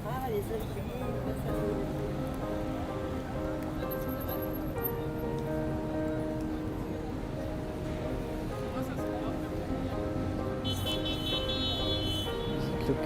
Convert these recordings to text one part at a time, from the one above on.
Ah, les Alpes. Look.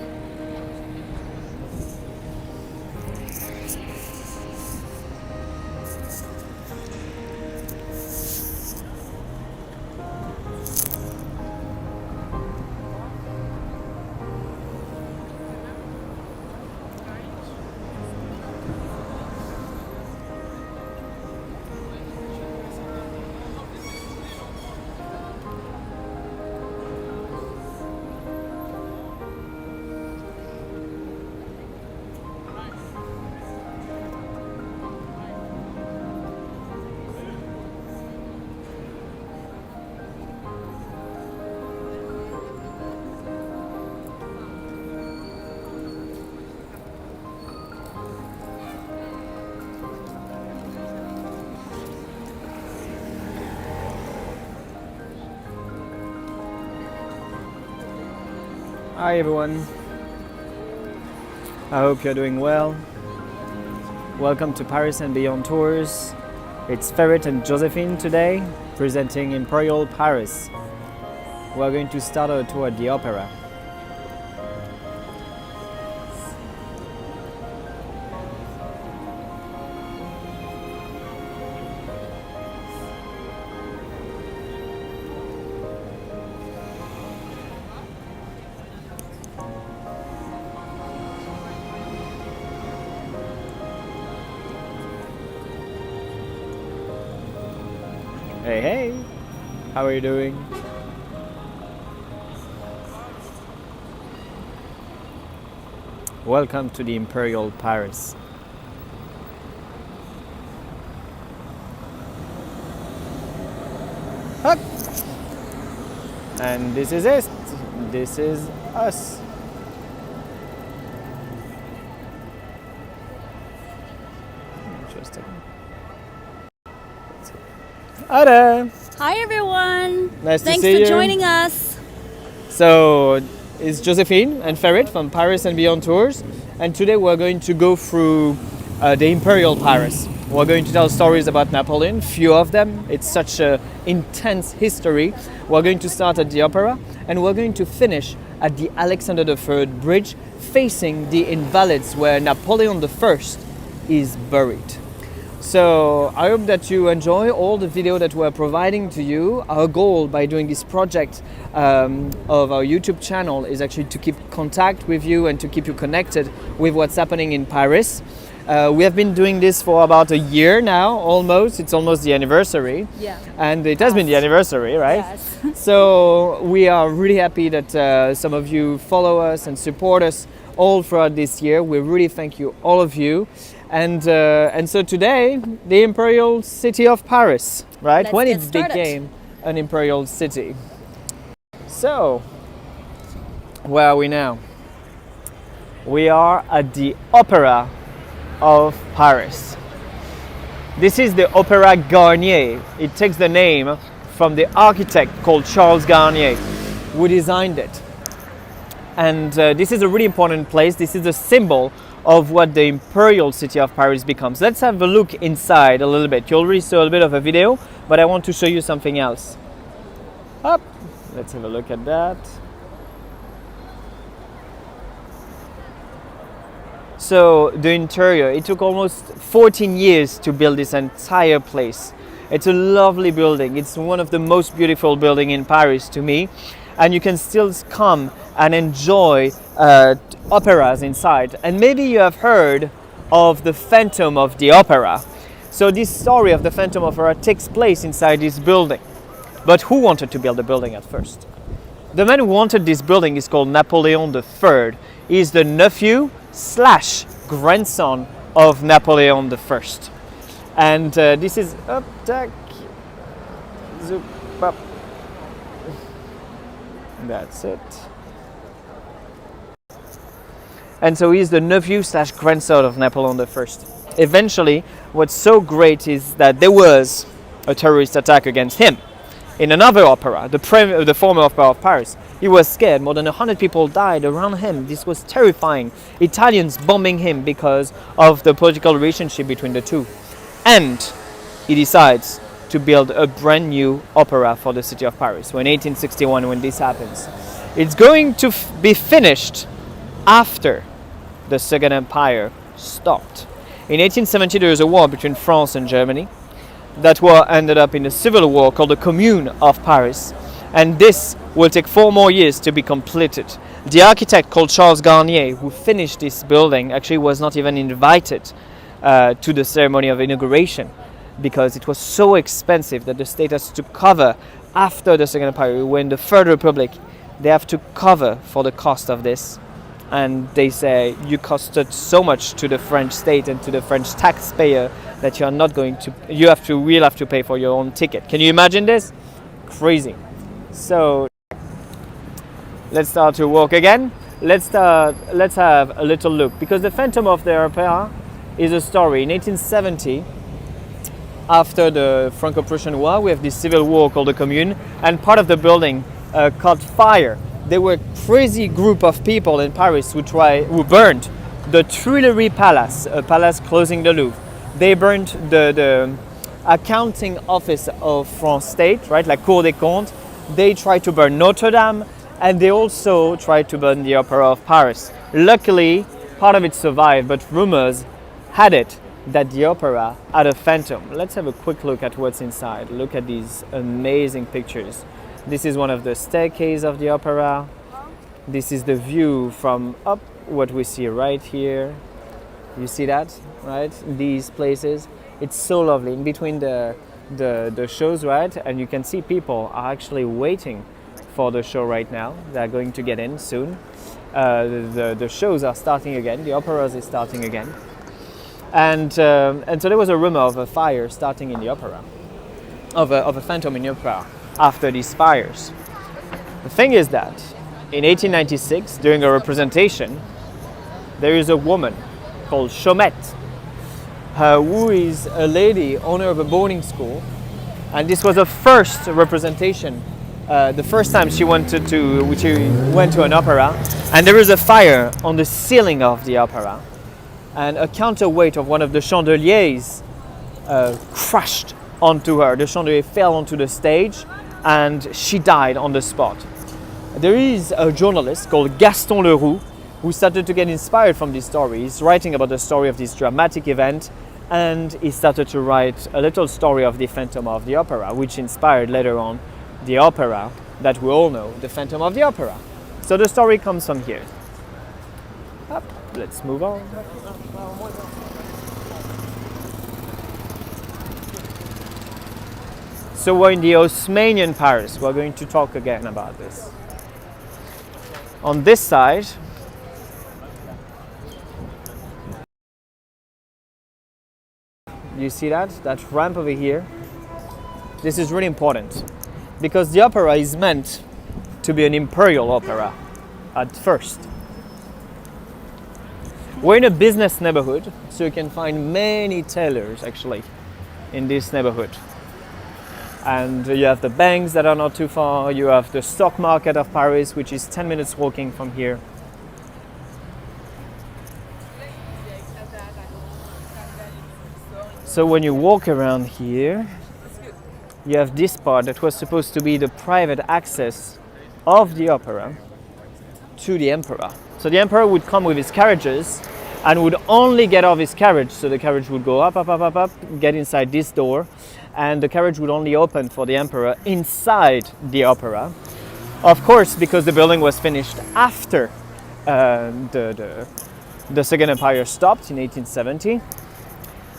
Hi everyone, I hope you're doing well. Welcome to Paris and Beyond Tours. It's Ferret and Josephine today, presenting Imperial Paris. We're going to start our tour at the Opera. Hey, hey, how are you doing? Welcome to the Imperial Paris. Up. And this is it. This is us. Interesting. Hi there. Hi everyone. Nice to Thanks see for you. joining us. So it's Josephine and Ferret from Paris and Beyond Tours, and today we're going to go through the Imperial Paris. We're going to tell stories about Napoleon, few of them. It's such an intense history. We're going to start at the Opera, and we're going to finish at the Alexander III bridge facing the Invalides where Napoleon I is buried. So I hope that you enjoy all the video that we're providing to you. Our goal by doing this project of our YouTube channel is actually to keep contact with you and to keep you connected with what's happening in Paris. We have been doing this for about a year now, almost. It's almost the anniversary. Yeah. And it has been the anniversary, right? Yes. So we are really happy that some of you follow us and support us all throughout this year. We really thank you, all of you. And so today, the Imperial City of Paris, right? Let's when get it started. became an imperial city. So, where are we now? We are at the Opera of Paris. This is the Opera Garnier. It takes the name from the architect called Charles Garnier, who designed it. And this is a really important place. This is a symbol of what the Imperial City of Paris becomes. Let's have a look inside a little bit. You already saw a bit of a video, but I want to show you something else. Up. Let's have a look at that. So the interior, it took almost 14 years to build this entire place. It's a lovely building. It's one of the most beautiful buildings in Paris to me. And you can still come and enjoy operas inside. And maybe you have heard of the Phantom of the Opera. So this story of the Phantom Opera takes place inside this building. But who wanted to build the building at first? The man who wanted this building is called Napoleon III. He's the nephew / grandson of Napoleon I. And this is up, tack, zoop, up. That's it. And so he's the nephew / grandson of Napoleon I. Eventually, what's so great is that there was a terrorist attack against him in another opera, the former Opera of Paris. He was scared. More than 100 people died around him. This was terrifying. Italians bombing him because of the political relationship between the two. And he decides to build a brand new opera for the city of Paris. So in 1861, when this happens, it's going to be finished after the Second Empire stopped. In 1870, there was a war between France and Germany. That war ended up in a civil war called the Commune of Paris. And this will take 4 more years to be completed. The architect called Charles Garnier, who finished this building, actually was not even invited to the ceremony of inauguration because it was so expensive that the state has to cover after the Second Empire. When the Third Republic, they have to cover for the cost of this. And they say you costed so much to the French state and to the French taxpayer that you are not going to, we'll have to pay for your own ticket. Can you imagine this? Crazy. So let's start to walk again. Let's have a little look, because the Phantom of the Opera is a story. In 1870, after the Franco-Prussian War, we have this civil war called the Commune, and part of the building caught fire. There were a crazy group of people in Paris who burned the Tuileries Palace, a palace closing the Louvre. They burned the accounting office of France state, right, like Cour des Comptes. They tried to burn Notre Dame, and they also tried to burn the Opera of Paris. Luckily, part of it survived, but rumors had it that the opera had a phantom. Let's have a quick look at what's inside. Look at these amazing pictures. This is one of the staircases of the opera. This is the view from up, what we see right here. You see that, right? These places. It's so lovely. In between the shows, right? And you can see people are actually waiting for the show right now. They're going to get in soon. The shows are starting again. The operas is starting again. And so there was a rumor of a fire starting in the opera, of a phantom in the opera after these fires. The thing is that in 1896, during a representation, there is a woman called Chaumette, who is a lady, owner of a boarding school, and this was her first representation, the first time she went to an opera, and there is a fire on the ceiling of the opera, and a counterweight of one of the chandeliers crashed onto her. The chandelier fell onto the stage, and she died on the spot. There is a journalist called Gaston Leroux who started to get inspired from this story. He's writing about the story of this dramatic event, and he started to write a little story of the Phantom of the Opera, which inspired later on the opera that we all know, the Phantom of the Opera. So the story comes from here. Up, let's move on. So we're in the Haussmannian Paris. We're going to talk again about this. On this side, you see that ramp over here? This is really important because the opera is meant to be an imperial opera at first. We're in a business neighborhood, so you can find many tailors actually in this neighborhood. And you have the banks that are not too far. You have the stock market of Paris, which is 10 minutes walking from here. So when you walk around here, you have this part that was supposed to be the private access of the opera to the emperor. So the emperor would come with his carriages and would only get off his carriage. So the carriage would go up, get inside this door, and the carriage would only open for the emperor inside the opera. Of course, because the building was finished after the Second Empire stopped in 1870.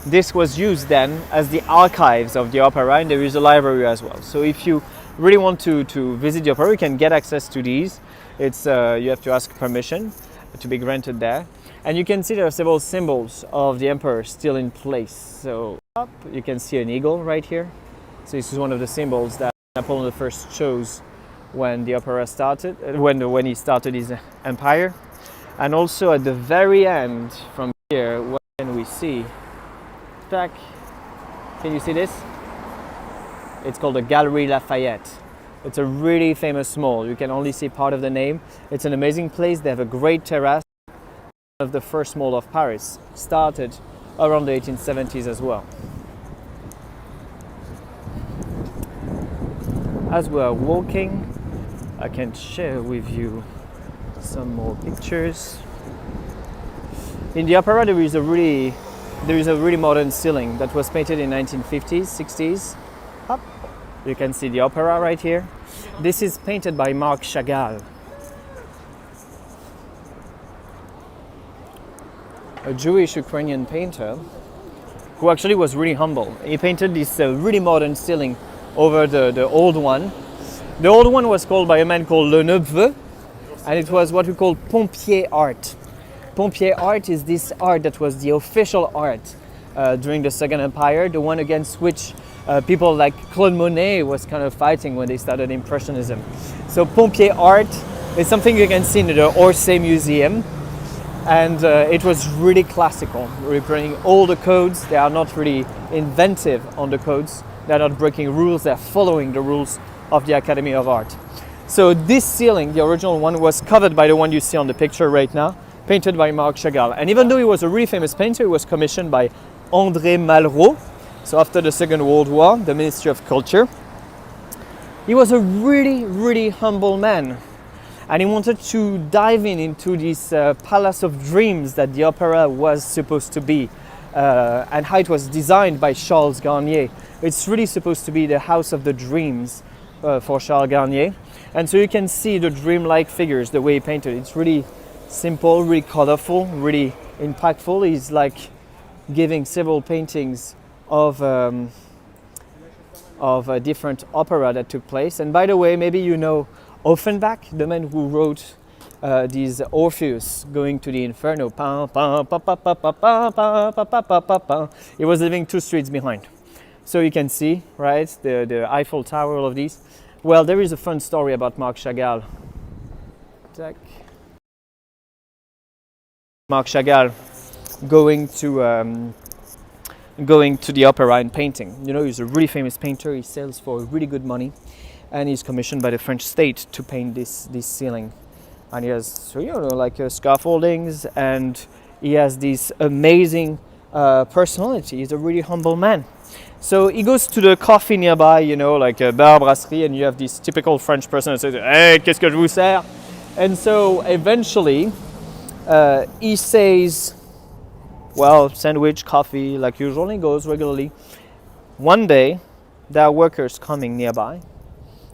This was used then as the archives of the opera, and there is a library as well. So if you really want to visit the opera, you can get access to these. It's you have to ask permission to be granted there. And you can see there are several symbols of the emperor still in place. So up, you can see an eagle right here. So this is one of the symbols that Napoleon I chose when the opera started, when he started his empire. And also at the very end, from here, what can we see? Back, can you see this? It's called the Galerie Lafayette. It's a really famous mall. You can only see part of the name. It's an amazing place. They have a great terrace. One of the first mall of Paris, started around the 1870s as well. As we are walking, I can share with you some more pictures. In the opera there is a really modern ceiling that was painted in 1950s, 60s. Up. You can see the opera right here. This is painted by Marc Chagall, a Jewish Ukrainian painter who actually was really humble. He painted this really modern ceiling over the old one. The old one was called by a man called Le Neveu, and it was what we call pompier art. Pompier art is this art that was the official art during the Second Empire, the one against which people like Claude Monet was kind of fighting when they started Impressionism. So pompier art is something you can see in the Orsay Museum, and it was really classical, representing all the codes. They are not really inventive on the codes. They're not breaking rules, they're following the rules of the Academy of Art. So this ceiling, the original one, was covered by the one you see on the picture right now, painted by Marc Chagall. And even though he was a really famous painter, he was commissioned by André Malraux. So after the Second World War, the Ministry of Culture. He was a really humble man. And he wanted to dive into this palace of dreams that the opera was supposed to be, and how it was designed by Charles Garnier. It's really supposed to be the house of the dreams for Charles Garnier. And so you can see the dreamlike figures, the way he painted. It's really simple, really colorful, really impactful. He's like giving several paintings of a different opera that took place. And by the way, maybe you know Offenbach, the man who wrote these Orpheus going to the Inferno. He was living 2 streets behind. So you can see, right, the Eiffel Tower, all of these. Well, there is a fun story about Marc Chagall. Marc Chagall going to the opera and painting. You know, he's a really famous painter. He sells for really good money, and he's commissioned by the French state to paint this ceiling. And he has, so you know, like scaffoldings, and he has this amazing personality. He's a really humble man. So he goes to the coffee nearby, you know, like a bar brasserie, and you have this typical French person that says, "Hey, qu'est-ce que je vous sers?" And so eventually he says, well, sandwich, coffee, like usual. He goes regularly. One day, there are workers coming nearby,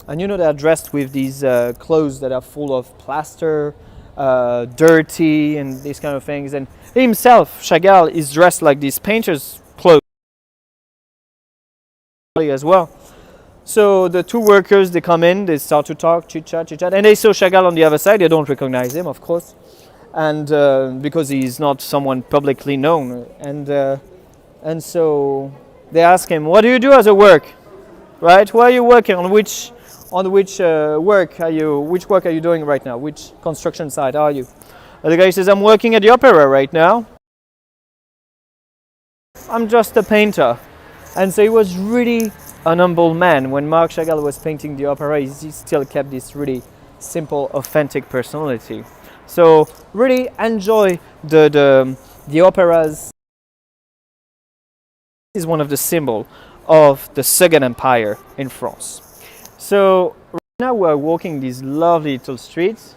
and you know, they're dressed with these clothes that are full of plaster, dirty, and these kind of things. And himself, Chagall, is dressed like these painters' clothes as well. So the two workers, they come in, they start to talk, chit chat, and they saw Chagall on the other side. They don't recognize him, of course, and because he's not someone publicly known. And so they ask him, "What do you do as a work? Right? Where are you working? On which work are you? Which work are you doing right now? Which construction site are you?" And the guy says, "I'm working at the opera right now. I'm just a painter." And so he was really an humble man. When Marc Chagall was painting the opera, he still kept this really simple, authentic personality. So really enjoy the operas. This is one of the symbols of the Second Empire in France. So right now we're walking these lovely little streets.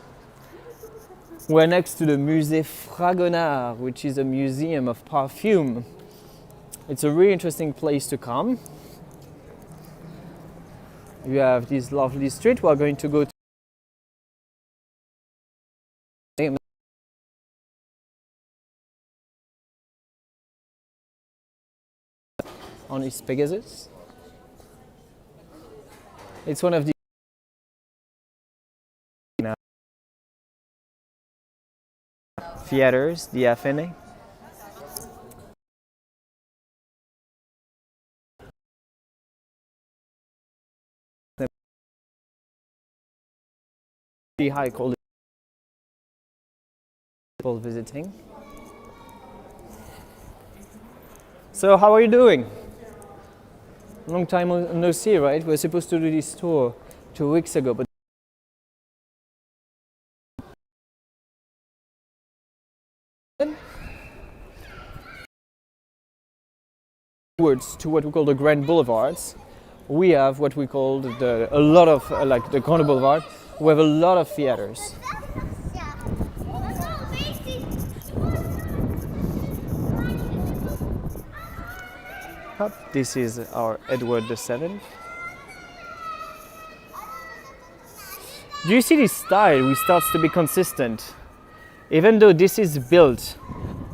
We're next to the Musée Fragonard, which is a museum of perfume. It's a really interesting place to come. You have this lovely street. We're going to go to on his Pegasus. It's one of the theaters, the FNA. High quality people visiting. So how are you doing? Long time no see, right? We're supposed to do this tour 2 weeks ago. But towards to what we call the Grand Boulevards, we have what we call a lot of like the Grand Boulevard. We have a lot of theaters. This is our Edward VII. Do you see this style which starts to be consistent? Even though this is built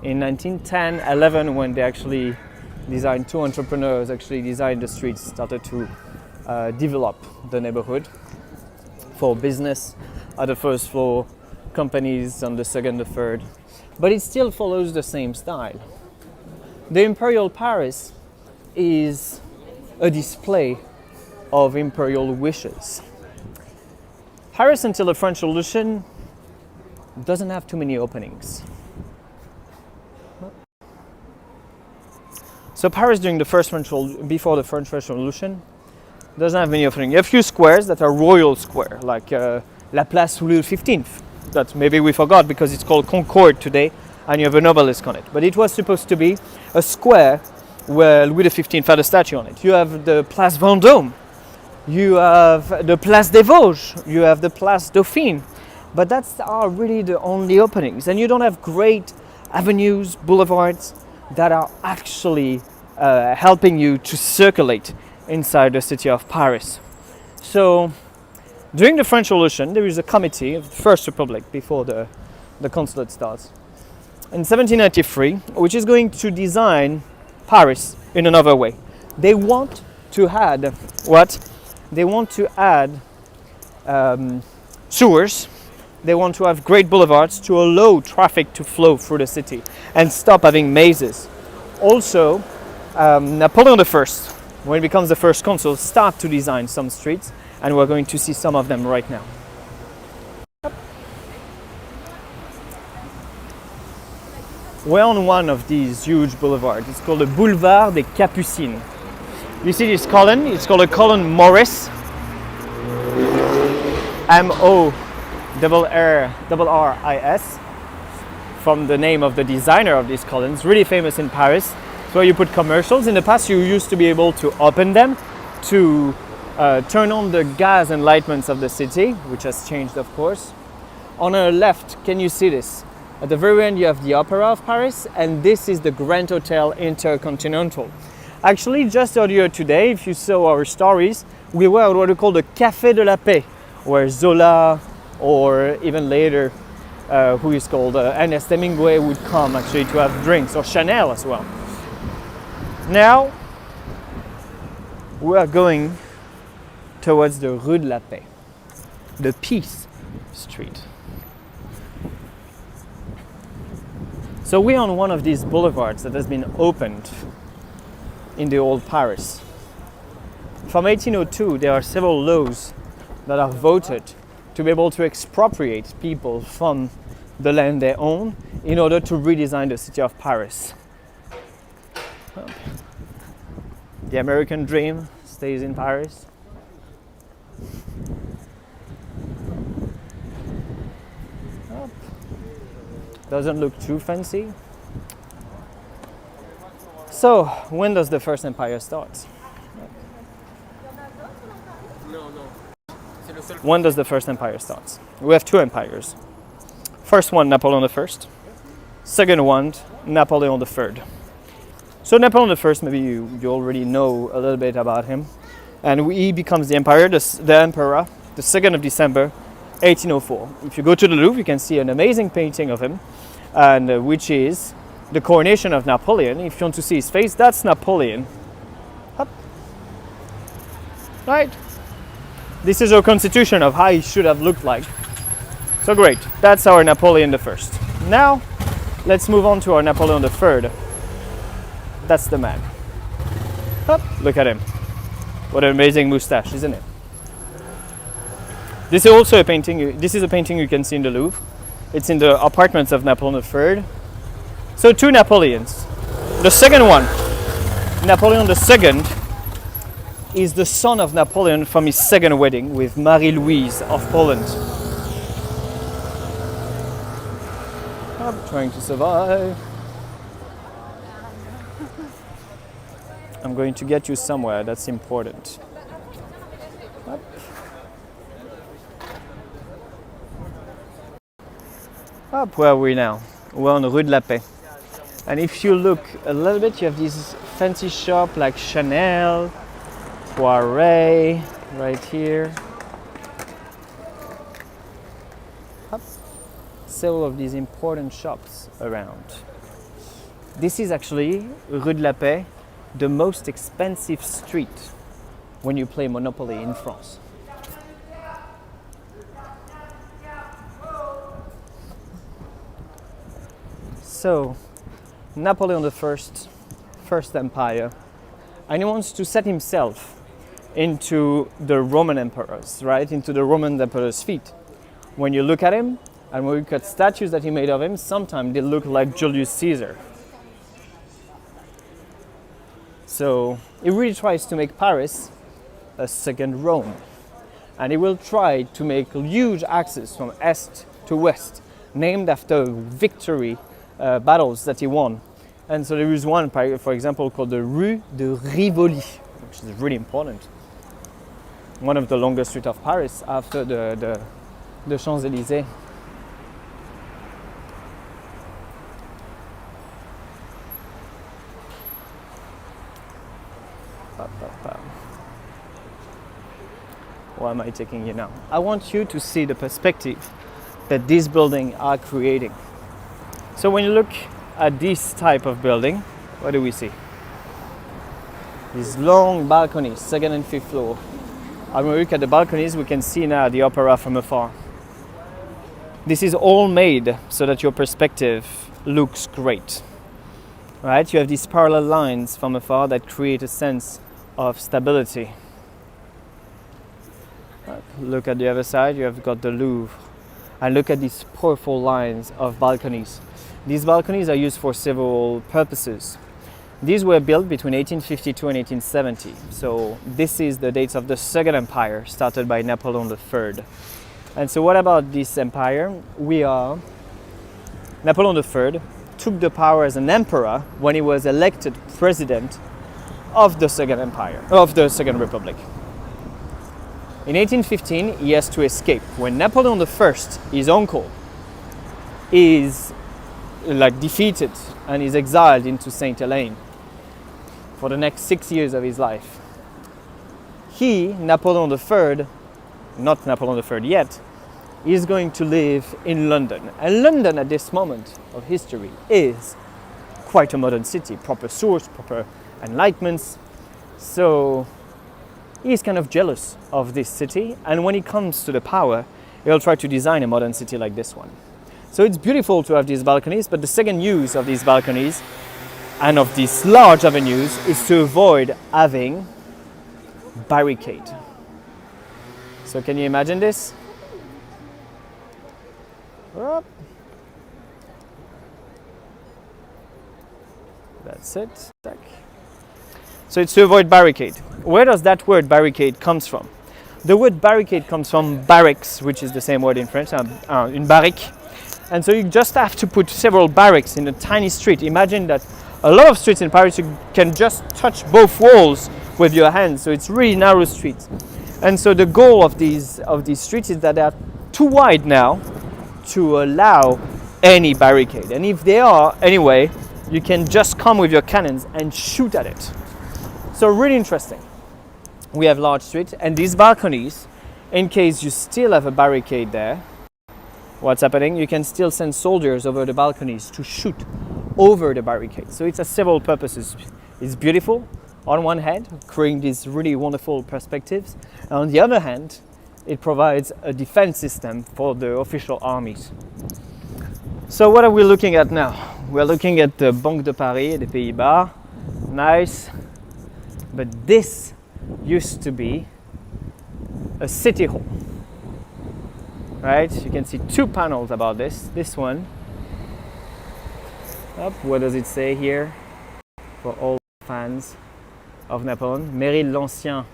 in 1910-11 when they actually designed, two entrepreneurs actually designed the streets, started to develop the neighborhood for business at the first floor, companies on the second, the third. But it still follows the same style. The Imperial Paris is a display of imperial wishes. Paris until the French Revolution doesn't have too many openings. So Paris during the before the French Revolution doesn't have many openings. You have a few squares that are royal square, like La Place Louis XV, that maybe we forgot because it's called Concorde today, and you have an obelisk on it. But it was supposed to be a square where Louis XV had a statue on it. You have the Place Vendome, you have the Place des Vosges, you have the Place Dauphine, but that's are really the only openings. And you don't have great avenues, boulevards that are actually helping you to circulate inside the city of Paris. So during the French Revolution, there is a committee of the First Republic before the consulate starts in 1793, which is going to design Paris in another way. They want to add what? They want to add sewers. They want to have great boulevards to allow traffic to flow through the city and stop having mazes. Also, Napoleon I, when he becomes the first consul, start to design some streets, and we're going to see some of them right now. We're on one of these huge boulevards. It's called the Boulevard des Capucines. You see this column? It's called a column Morris. M-O-R-R-I-S, from the name of the designer of these columns. Really famous in Paris. It's where you put commercials. In the past, you used to be able to open them to turn on the gas enlightenments of the city, which has changed, of course. On the left, can you see this? At the very end, you have the Opera of Paris, and this is the Grand Hotel Intercontinental. Actually, just earlier today, if you saw our stories, we were at what we call the Café de la Paix, where Zola, or even later, who is called Ernest Hemingway, would come actually to have drinks, or Chanel as well. Now, we are going towards the Rue de la Paix, the Peace Street. So we're on one of these boulevards that has been opened in the old Paris. From 1802, there are several laws that are voted to be able to expropriate people from the land they own in order to redesign the city of Paris. The American dream stays in Paris. Doesn't look too fancy. So, when does the First Empire start? When does the First Empire start? We have two empires. First one, Napoleon I. Second one, Napoleon III. So Napoleon I, maybe you already know a little bit about him. And he becomes the emperor, the the 2nd of December, 1804. If you go to the Louvre, you can see an amazing painting of him, and which is the coronation of Napoleon. If you want to see his face, that's Napoleon. Up. Right? This is our constitution of how he should have looked like. So great, that's our Napoleon I. Now, let's move on to our Napoleon III. That's the man. Up. Look at him. What an amazing mustache, isn't it? This is also a painting. This is a painting you can see in the Louvre. It's in the apartments of Napoleon III. So two Napoleons. The second one, Napoleon II, is the son of Napoleon from his second wedding with Marie-Louise of Poland. I'm trying to survive. I'm going to get you somewhere, that's important. Up. Up, where are we now? We're on Rue de la Paix. And if you look a little bit, you have these fancy shops like Chanel, Poiret, right here. Up. Several of these important shops around. This is actually Rue de la Paix, the most expensive street when you play Monopoly in France. So, Napoleon I, First Empire, and he wants to set himself into the Roman emperors, right? Into the Roman emperor's feet. When you look at him, and when you look at statues that he made of him, sometimes they look like Julius Caesar. So he really tries to make Paris a second Rome. And he will try to make huge axes from east to west, named after victory battles that he won. And so there is one, for example, called the Rue de Rivoli, which is really important. One of the longest streets of Paris after the Champs-Elysees. Why am I taking you now? I want you to see the perspective that these buildings are creating. So when you look at this type of building, what do we see? These long balconies, second and fifth floor. And when we look at the balconies, we can see now the opera from afar. This is all made so that your perspective looks great. Right? You have these parallel lines from afar that create a sense of stability. Look at the other side, you have got the Louvre. And look at these powerful lines of balconies. These balconies are used for several purposes. These were built between 1852 and 1870. So this is the dates of the Second Empire, started by Napoleon III. And so what about this empire? Napoleon III took the power as an emperor when he was elected president of the Second Empire, of the Second Republic. In 1815, he has to escape. When Napoleon I, his uncle, is defeated and is exiled into Saint Helene for the next 6 years of his life. Napoleon III, not Napoleon III yet, is going to live in London. And London at this moment of history is quite a modern city, proper source, proper enlightenments. So he's kind of jealous of this city, and when he comes to the power, he'll try to design a modern city like this one. So it's beautiful to have these balconies, but the second use of these balconies and of these large avenues is to avoid having barricade. So can you imagine this? That's it. So it's to avoid barricade. Where does that word barricade comes from? The word barricade comes from barracks, which is the same word in French, une barrique. And so you just have to put several barracks in a tiny street. Imagine that a lot of streets in Paris, you can just touch both walls with your hands. So it's really narrow streets. And so the goal of these streets is that they are too wide now to allow any barricade. And if they are, anyway, you can just come with your cannons and shoot at it. So really interesting. We have large streets, and these balconies, in case you still have a barricade there, what's happening? You can still send soldiers over the balconies to shoot over the barricade. So it has several purposes. It's beautiful on one hand, creating these really wonderful perspectives. And on the other hand, it provides a defense system for the official armies. So what are we looking at now? We're looking at the Banque de Paris, des Pays-Bas. Nice. But this used to be a city hall. Right? You can see two panels about this. This one. What does it say here? For all fans of Napoleon. Mairie de l'Ancien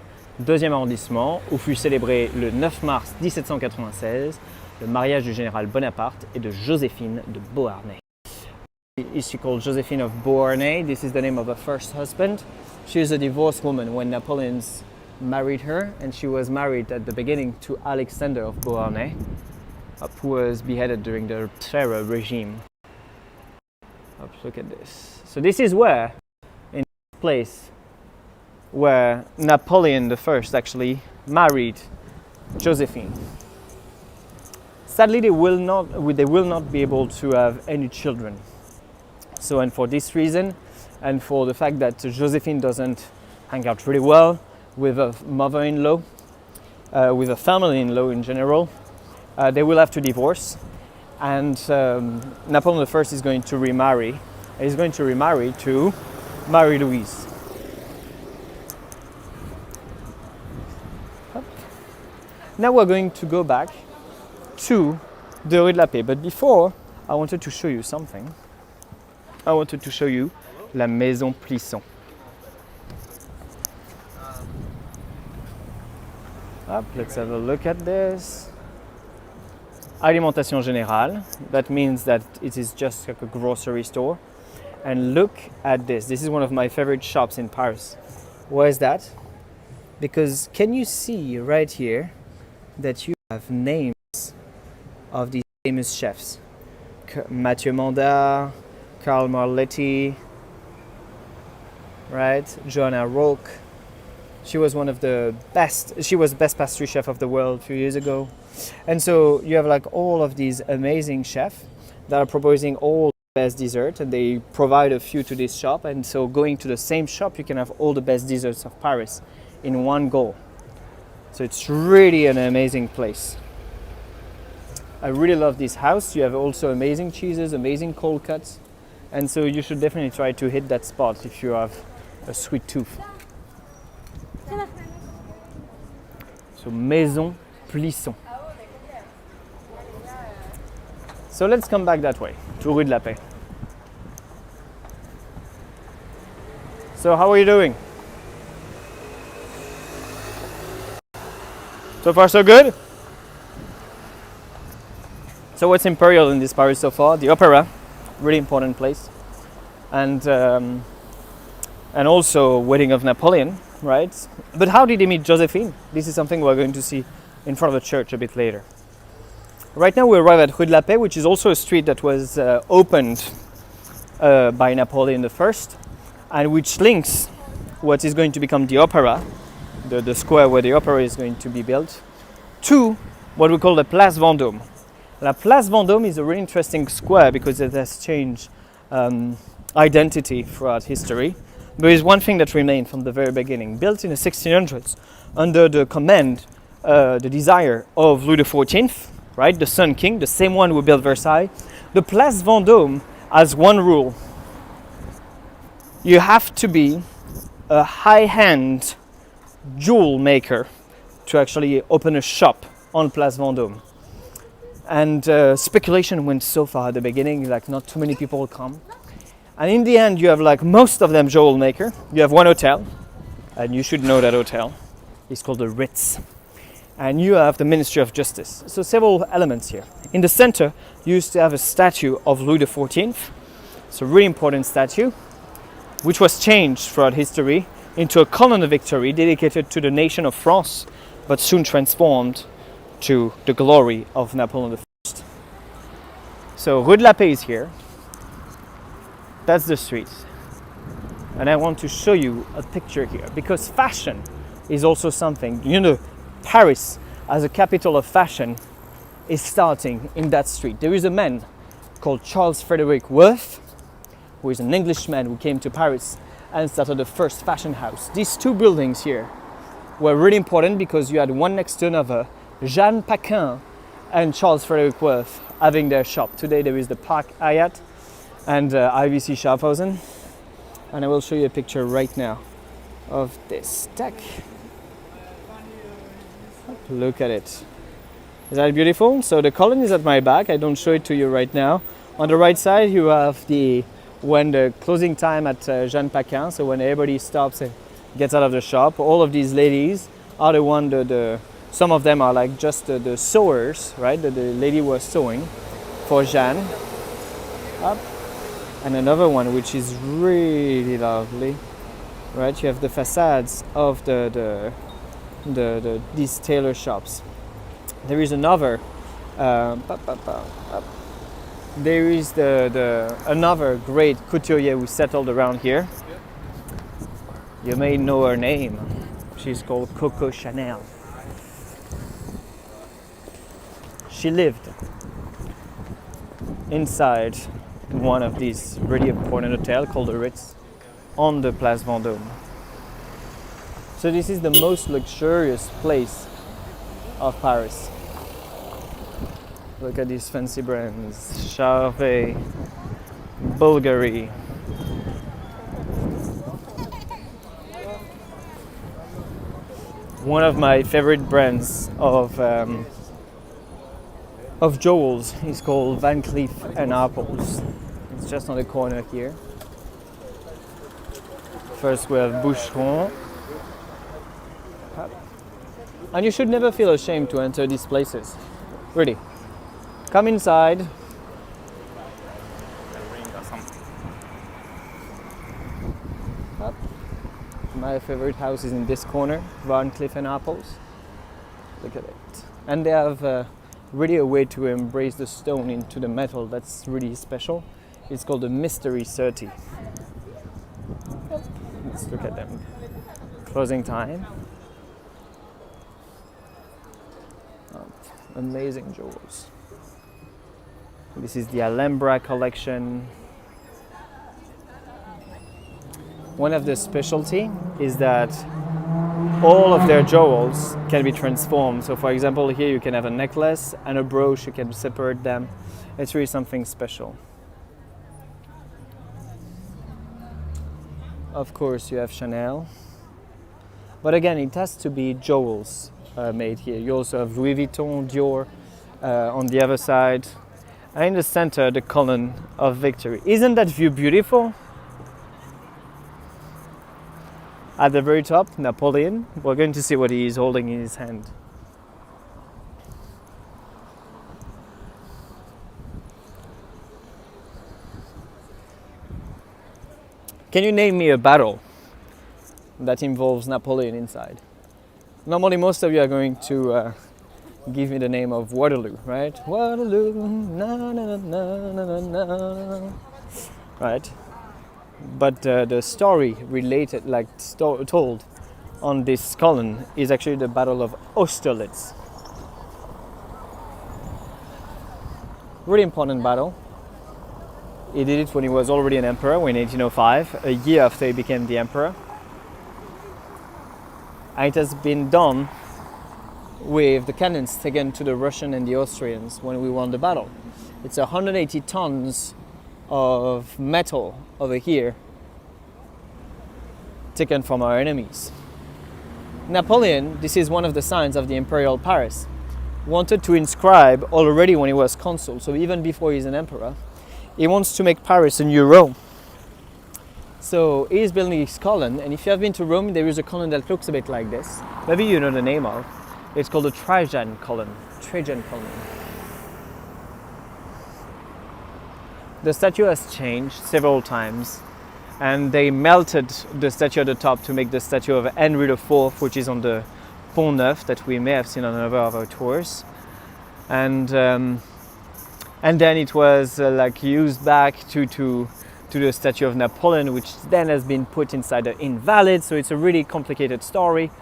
2e arrondissement, où fut célébré le 9 mars 1796 le mariage du général Bonaparte et de Josephine de Beauharnais. Is she called Josephine of Beauharnais? This is the name of her first husband. She is a divorced woman when Napoleon married her, and she was married at the beginning to Alexander of Beauharnais, who was beheaded during the Terror regime. Look at this. So this is where, in this place, where Napoleon I actually married Josephine. Sadly, they will not be able to have any children. So, and for this reason, and for the fact that Josephine doesn't hang out really well with a mother-in-law, with a family-in-law in general, they will have to divorce. And Napoleon I is going to remarry. He's going to remarry to Marie-Louise. Now we're going to go back to the Rue de la Paix. But before, I wanted to show you something. I wanted to show you la Maison Plisson. Let's have a look at this. Alimentation Générale. That means that it is just like a grocery store. And look at this. This is one of my favorite shops in Paris. Why is that? Because can you see right here that you have names of these famous chefs? Mathieu Mandar, Carl Marletti, right? Joanna Roch. She was one of the best. She was best pastry chef of the world a few years ago. And so you have like all of these amazing chefs that are proposing all the best dessert, and they provide a few to this shop. And so going to the same shop, you can have all the best desserts of Paris in one go. So it's really an amazing place. I really love this house. You have also amazing cheeses, amazing cold cuts. And so you should definitely try to hit that spot if you have a sweet tooth. So Maison Plisson. So let's come back that way, to Rue de la Paix. So how are you doing? So far so good? So what's Imperial in this Paris so far? The Opera, really important place. And also wedding of Napoleon, right? But how did he meet Josephine? This is something we're going to see in front of the church a bit later. Right now we arrive at Rue de la Paix, which is also a street that was opened by Napoleon I, and which links what is going to become the Opera, the square where the Opera is going to be built, to what we call the Place Vendome. La Place Vendome is a really interesting square because it has changed identity throughout history. There is one thing that remained from the very beginning. Built in the 1600s under the command, the desire of Louis XIV, right, the Sun King, the same one who built Versailles. The Place Vendome has one rule. You have to be a high-end jewel maker to actually open a shop on Place Vendome. And speculation went so far at the beginning, like not too many people come. And in the end, you have like most of them jewel maker. You have one hotel, and you should know that hotel. It's called the Ritz. And you have the Ministry of Justice. So several elements here. In the center, you used to have a statue of Louis XIV. It's a really important statue, which was changed throughout history into a column of victory dedicated to the nation of France, but soon transformed to the glory of Napoleon I. So Rue de la Paix is here. That's the street. And I want to show you a picture here because fashion is also something. You know, Paris as a capital of fashion is starting in that street. There is a man called Charles Frederick Worth, who is an Englishman who came to Paris and started the first fashion house. These two buildings here were really important because you had one next to another, Jeanne Paquin and Charles Frederick Worth having their shop. Today there is the Park Hyatt and IVC Schaffhausen. And I will show you a picture right now of this tech. Look at it. Is that beautiful? So the column is at my back. I don't show it to you right now. On the right side you have when the closing time at Jeanne Paquin, so when everybody stops and gets out of the shop, all of these ladies are the one some of them are like just the sewers, right? The lady was sewing for Jeanne. Up. And another one which is really lovely, right? You have the facades of these tailor shops. There is another. There is another great couturier who settled around here. You may know her name. She's called Coco Chanel. She lived inside one of these really important hotels called the Ritz on the Place Vendome. So this is the most luxurious place of Paris. Look at these fancy brands. Charvet, Bulgari. One of my favorite brands of jewels is called Van Cleef and Arpels. It's just on the corner here. First we have Boucheron. And you should never feel ashamed to enter these places. Really. Come inside. Up. My favorite house is in this corner, Van Cleef and Arpels. Look at it. And they have really a way to embrace the stone into the metal that's really special. It's called the Mystery 30. Let's look at them. Closing time. Amazing jewels. This is the Alhambra collection. One of the specialty is that all of their jewels can be transformed. So for example, here you can have a necklace and a brooch, you can separate them. It's really something special. Of course, you have Chanel. But again, it has to be jewels made here. You also have Louis Vuitton, Dior on the other side. And in the center, the column of victory. Isn't that view beautiful? At the very top, Napoleon. We're going to see what he is holding in his hand. Can you name me a battle that involves Napoleon inside? Normally, most of you are going to give me the name of Waterloo, right? Waterloo, na na na na na na na. Right? But the story related, told on this column is actually the Battle of Austerlitz. Really important battle. He did it when he was already an emperor, in 1805, a year after he became the emperor. And it has been done with the cannons taken to the Russians and the Austrians when we won the battle. It's 180 tons of metal over here taken from our enemies. Napoleon, this is one of the signs of the Imperial Paris, wanted to inscribe already when he was consul, so even before he's an emperor, he wants to make Paris a new Rome. So he's building his column, and if you have been to Rome, there is a column that looks a bit like this. Maybe you know the name of. It's called the Trajan column. Trajan column. The statue has changed several times, and they melted the statue at the top to make the statue of Henry IV, which is on the Pont Neuf that we may have seen on another of our tours. And then it was used back to the statue of Napoleon, which then has been put inside the Invalides. So it's a really complicated story.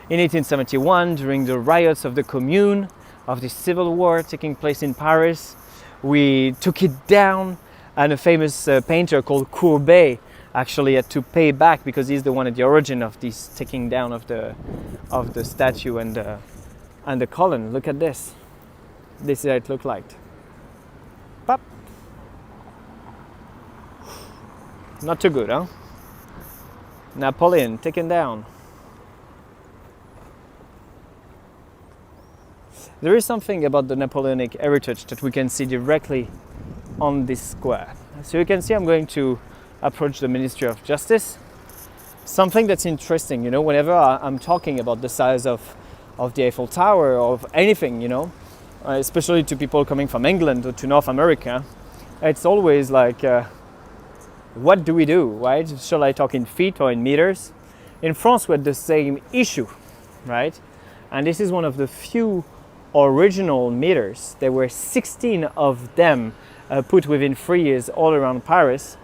In 1871, during the riots of the Commune, of the civil war taking place in Paris, we took it down, and a famous painter called Courbet actually had to pay back because he's the one at the origin of this taking down of the statue and the column. Look at this. This is how it looked like. Pop. Not too good, huh? Napoleon taken down. There is something about the Napoleonic heritage that we can see directly on this square. So you can see I'm going to approach the Ministry of Justice. something that's interesting, whenever I'm talking about the size of the Eiffel Tower or of anything, especially to people coming from England or to North America, it's always like, what do we do, right? Shall I talk in feet or in meters? In France, we had the same issue, right? And this is one of the few original meters. There were 16 of them put within 3 years all around Paris.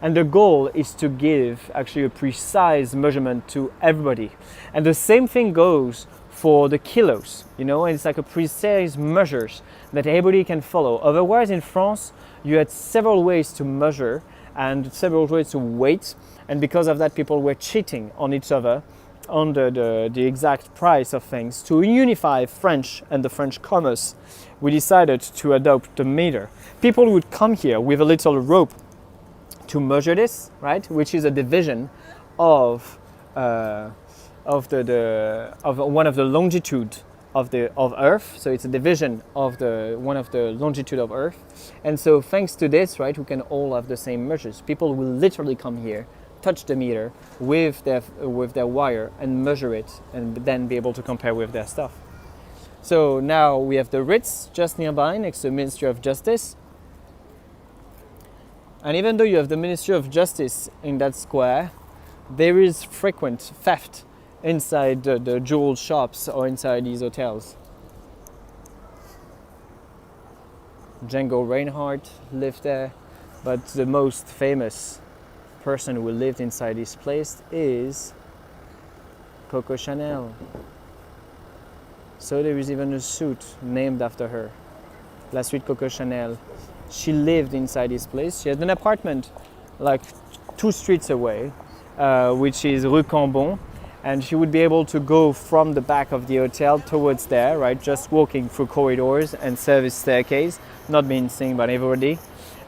And the goal is to give actually a precise measurement to everybody. And the same thing goes for the kilos, and it's like a precise measures that everybody can follow. Otherwise, in France, you had several ways to measure and several ways to weight. And because of that, people were cheating on each other on the exact price of things. To unify French and the French commerce, we decided to adopt the meter. People would come here with a little rope to measure this, right? Which is a division of one of the longitude of Earth. So it's a division of one of the longitude of Earth. And so thanks to this, right, we can all have the same measures. People will literally come here, touch the meter with their wire and measure it, and then be able to compare with their stuff. So now we have the Ritz just nearby, next to the Ministry of Justice. And even though you have the Ministry of Justice in that square, there is frequent theft inside the jewel shops or inside these hotels. Django Reinhardt lived there, but the most famous person who lived inside this place is Coco Chanel. So there is even a suit named after her, La Suite Coco Chanel. She lived inside this place. She had an apartment like 2 streets away, which is Rue Cambon, and she would be able to go from the back of the hotel towards there, right? Just walking through corridors and service staircase, not being seen by everybody,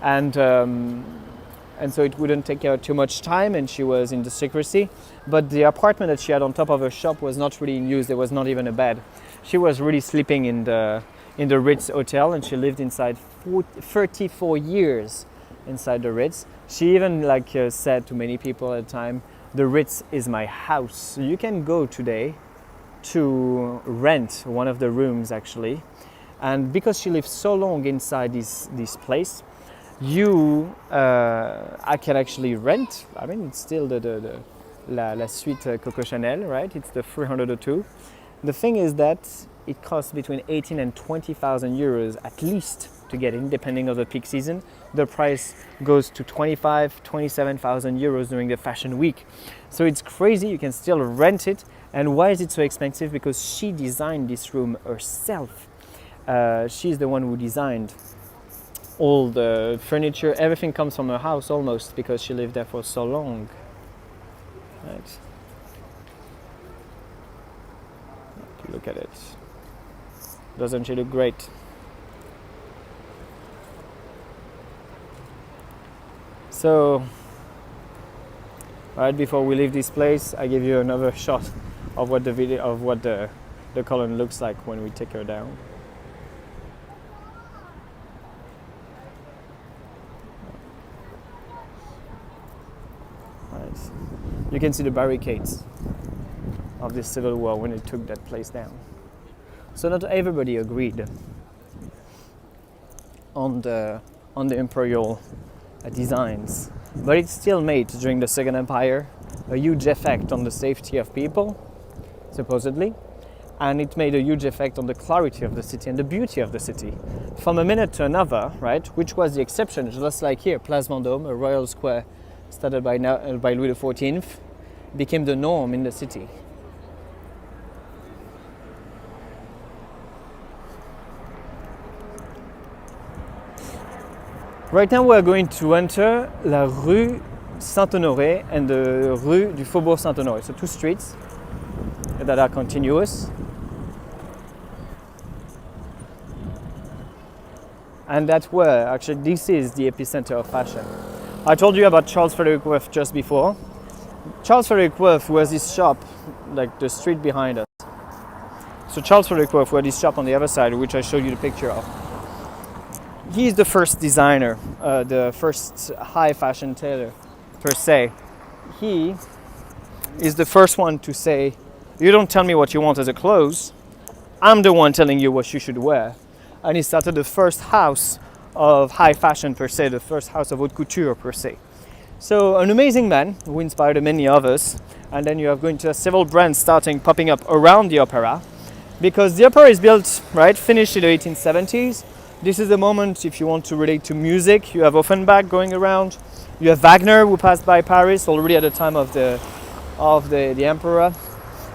and so it wouldn't take her too much time, and she was in the secrecy. But the apartment that she had on top of her shop was not really in use. There was not even a bed. She was really sleeping in the Ritz hotel, and she lived inside 34 years inside the Ritz. She even said to many people at the time, the Ritz is my house. So you can go today to rent one of the rooms actually, and because she lived so long inside this place, I can actually rent. I mean, it's still La Suite Coco Chanel, right? It's the 302. The thing is that it costs between 18 and 20,000 euros at least to get in, depending on the peak season. The price goes to 25, 27,000 euros during the fashion week. So it's crazy, you can still rent it. And why is it so expensive? Because she designed this room herself. She's the one who designed all the furniture. Everything comes from her house almost, because she lived there for so long. Right. Look at it. Doesn't she look great? So, right before we leave this place, I give you another shot of what the column looks like when we take her down. Right. You can see the barricades of the Civil War when it took that place down. So not everybody agreed on the imperial designs, but it still made during the Second Empire a huge effect on the safety of people, supposedly, and it made a huge effect on the clarity of the city and the beauty of the city. From a minute to another, right, which was the exception, just like here, Place Vendome, a royal square started by Louis XIV, became the norm in the city. Right now we are going to enter la rue Saint-Honoré and the rue du Faubourg Saint-Honoré. So 2 streets that are continuous. And that's where, actually, this is the epicenter of fashion. I told you about Charles Frederick Worth just before. Charles Frederick Worth was this shop, like the street behind us. So Charles Frederick Worth was this shop on the other side, which I showed you the picture of. He's the first designer, the first high fashion tailor, per se. He is the first one to say, you don't tell me what you want as a clothes, I'm the one telling you what you should wear. And he started the first house of high fashion per se, the first house of haute couture per se. So an amazing man who inspired many others. And then you are going to have several brands starting popping up around the opera, because the opera is built, right, finished in the 1870s. This is the moment if you want to relate to music. You have Offenbach going around. You have Wagner who passed by Paris already at the time of the emperor.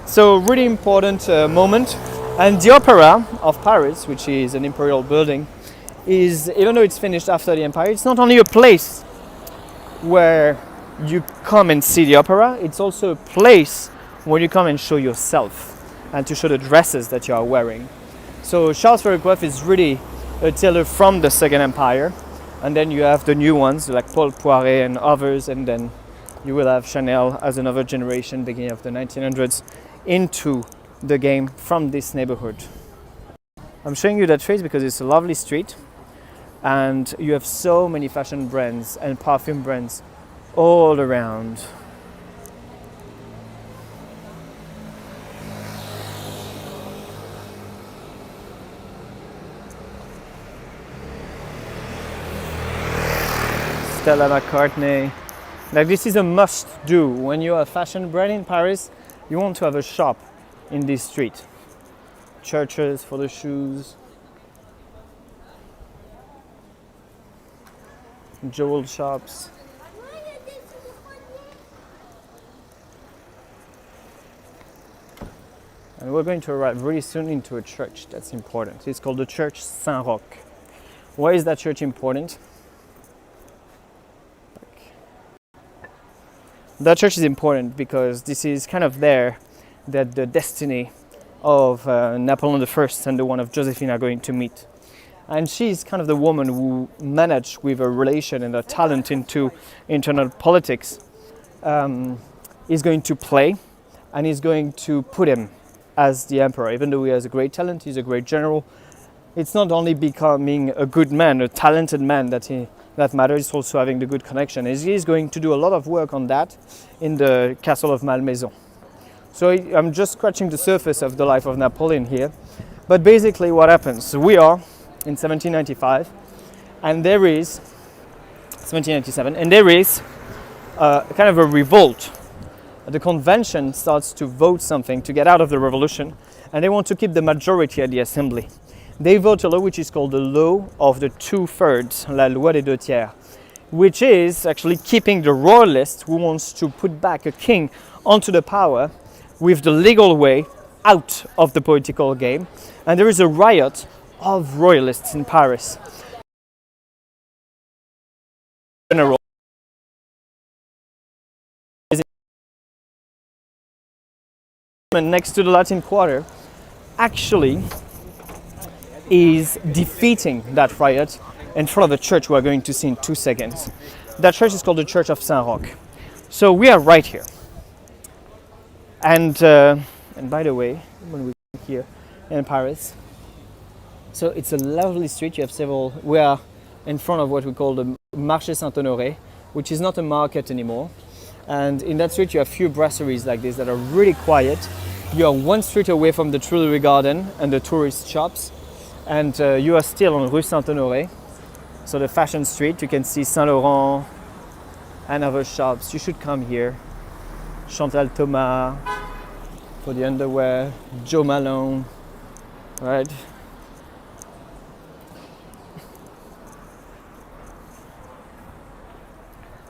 So really important moment. And the Opera of Paris, which is an imperial building, is, even though it's finished after the empire, it's not only a place where you come and see the opera, it's also a place where you come and show yourself and to show the dresses that you are wearing. So Charles Ferrecoif is really a tailor from the Second Empire, and then you have the new ones like Paul Poiret and others, and then you will have Chanel as another generation beginning of the 1900s into the game from this neighborhood. I'm showing you that face because it's a lovely street, and you have so many fashion brands and perfume brands all around. Stella McCartney. Like, this is a must do. When you're a fashion brand in Paris, you want to have a shop in this street. Churches for the shoes. Jewel shops. And we're going to arrive really soon into a church that's important. It's called the Church Saint-Roch. Why is that church important? That church is important because this is kind of there that the destiny of Napoleon I and the one of Josephine are going to meet. And she's kind of the woman who managed with her relation and her talent into internal politics, is going to play and is going to put him as the emperor. Even though he has a great talent, he's a great general, it's not only becoming a good man, a talented man that matters, it's also having the good connection. And he's going to do a lot of work on that in the castle of Malmaison. So I'm just scratching the surface of the life of Napoleon here. But basically what happens, we are in 1795, and there is 1797, and there is kind of a revolt. The convention starts to vote something to get out of the revolution, and they want to keep the majority at the assembly. They vote a law which is called the law of the 2/3, la loi des 2/3, which is actually keeping the royalist who wants to put back a king onto the power with the legal way out of the political game. And there is a riot of royalists in Paris. General next to the Latin Quarter actually is defeating that riot in front of a church we are going to see in 2 seconds. That church is called the Church of Saint-Roch. So we are right here. And by the way, when we are here in Paris, so it's a lovely street. You have several. We are in front of what we call the Marché Saint-Honoré, which is not a market anymore. And in that street, you have few brasseries like this that are really quiet. You are one street away from the Tuileries garden and the tourist shops. And you are still on Rue Saint-Honoré. So the fashion street, you can see Saint Laurent and other shops. You should come here. Chantal Thomas for the underwear, Joe Malone, right?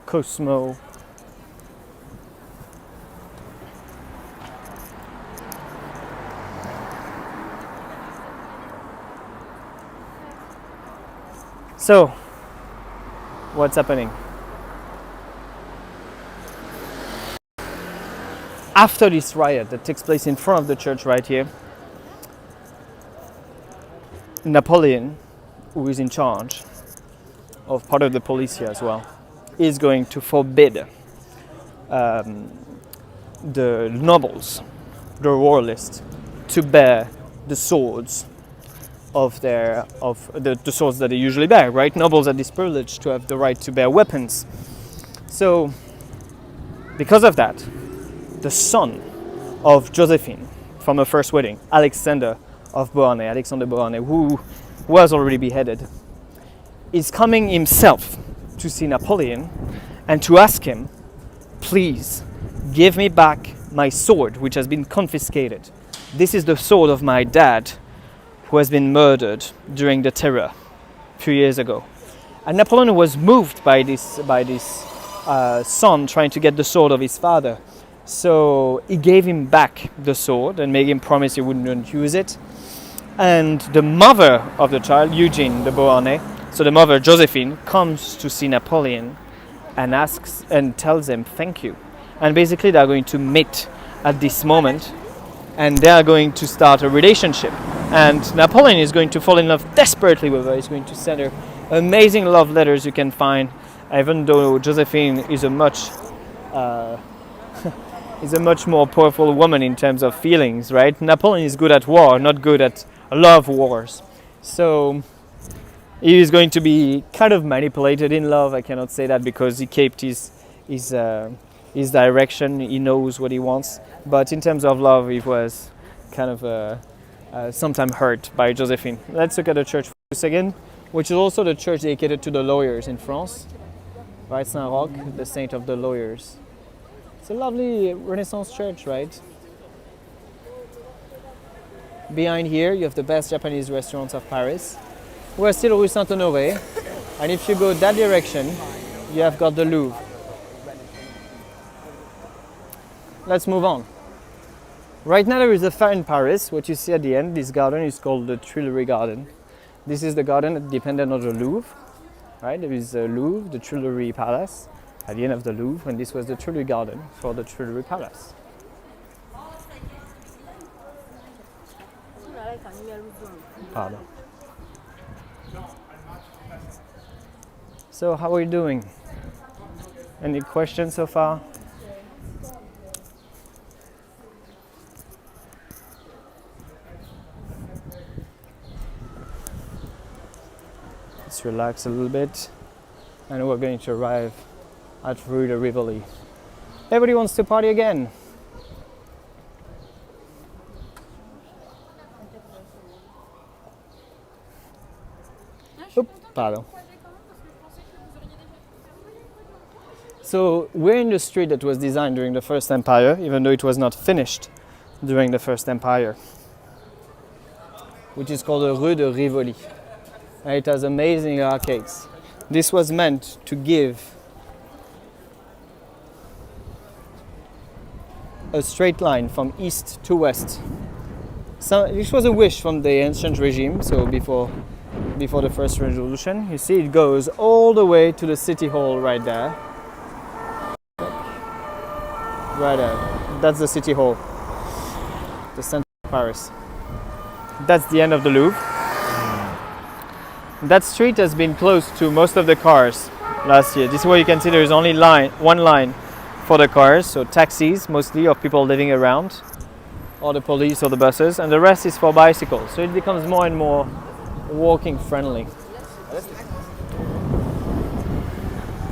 Cosmo. So, what's happening? After this riot that takes place in front of the church right here, Napoleon, who is in charge of part of the police here as well, is going to forbid the nobles, the royalists, to bear the swords of the swords that they usually bear, right? Nobles are disprivileged to have the right to bear weapons. So, because of that, the son of Josephine from her first wedding, Alexander Beauharnais, who was already beheaded, is coming himself to see Napoleon and to ask him, please give me back my sword, which has been confiscated. This is the sword of my dad, who has been murdered during the Terror a few years ago. And Napoleon was moved by this son trying to get the sword of his father. So he gave him back the sword and made him promise he wouldn't use it. And the mother of the child, Eugene de Beauharnais, so the mother, Josephine, comes to see Napoleon and asks and tells him thank you. And basically they're going to meet at this moment and they are going to start a relationship. And Napoleon is going to fall in love desperately with her. He's going to send her amazing love letters you can find, even though Josephine is a much more powerful woman in terms of feelings, right? Napoleon is good at war, not good at love wars. So he is going to be kind of manipulated in love. I cannot say that because he kept his direction. He knows what he wants. But in terms of love, he was kind of sometimes hurt by Josephine. Let's look at the church for a second, which is also the church dedicated to the lawyers in France. Right, Saint Roch, the saint of the lawyers. It's a lovely Renaissance church, right? Behind here, you have the best Japanese restaurants of Paris. We're still Rue Saint-Honoré, and if you go that direction, you have got the Louvre. Let's move on. Right now there is a fair in Paris. What you see at the end, this garden is called the Tuileries garden. This is the garden dependent on the Louvre. Right? There is the Louvre, the Tuileries Palace, at the end of the Louvre, and this was the Tuileries garden for the Tuileries Palace. Pardon. So how are we doing? Any questions so far? Let's relax a little bit and we're going to arrive at Rue de Rivoli. Everybody wants to party again. Pardon. So we're in the street that was designed during the First Empire, even though it was not finished during the First Empire, which is called the Rue de Rivoli. And it has amazing arcades. This was meant to give a straight line from east to west. So this was a wish from the ancient regime, so before the first revolution. You see it goes all the way to the city hall right there. Right there. That's the city hall. The center of Paris. That's the end of the Louvre. That street has been closed to most of the cars last year. This is where you can see there is only one line for the cars, so taxis mostly, of people living around, or the police or the buses, and the rest is for bicycles. So it becomes more and more walking friendly.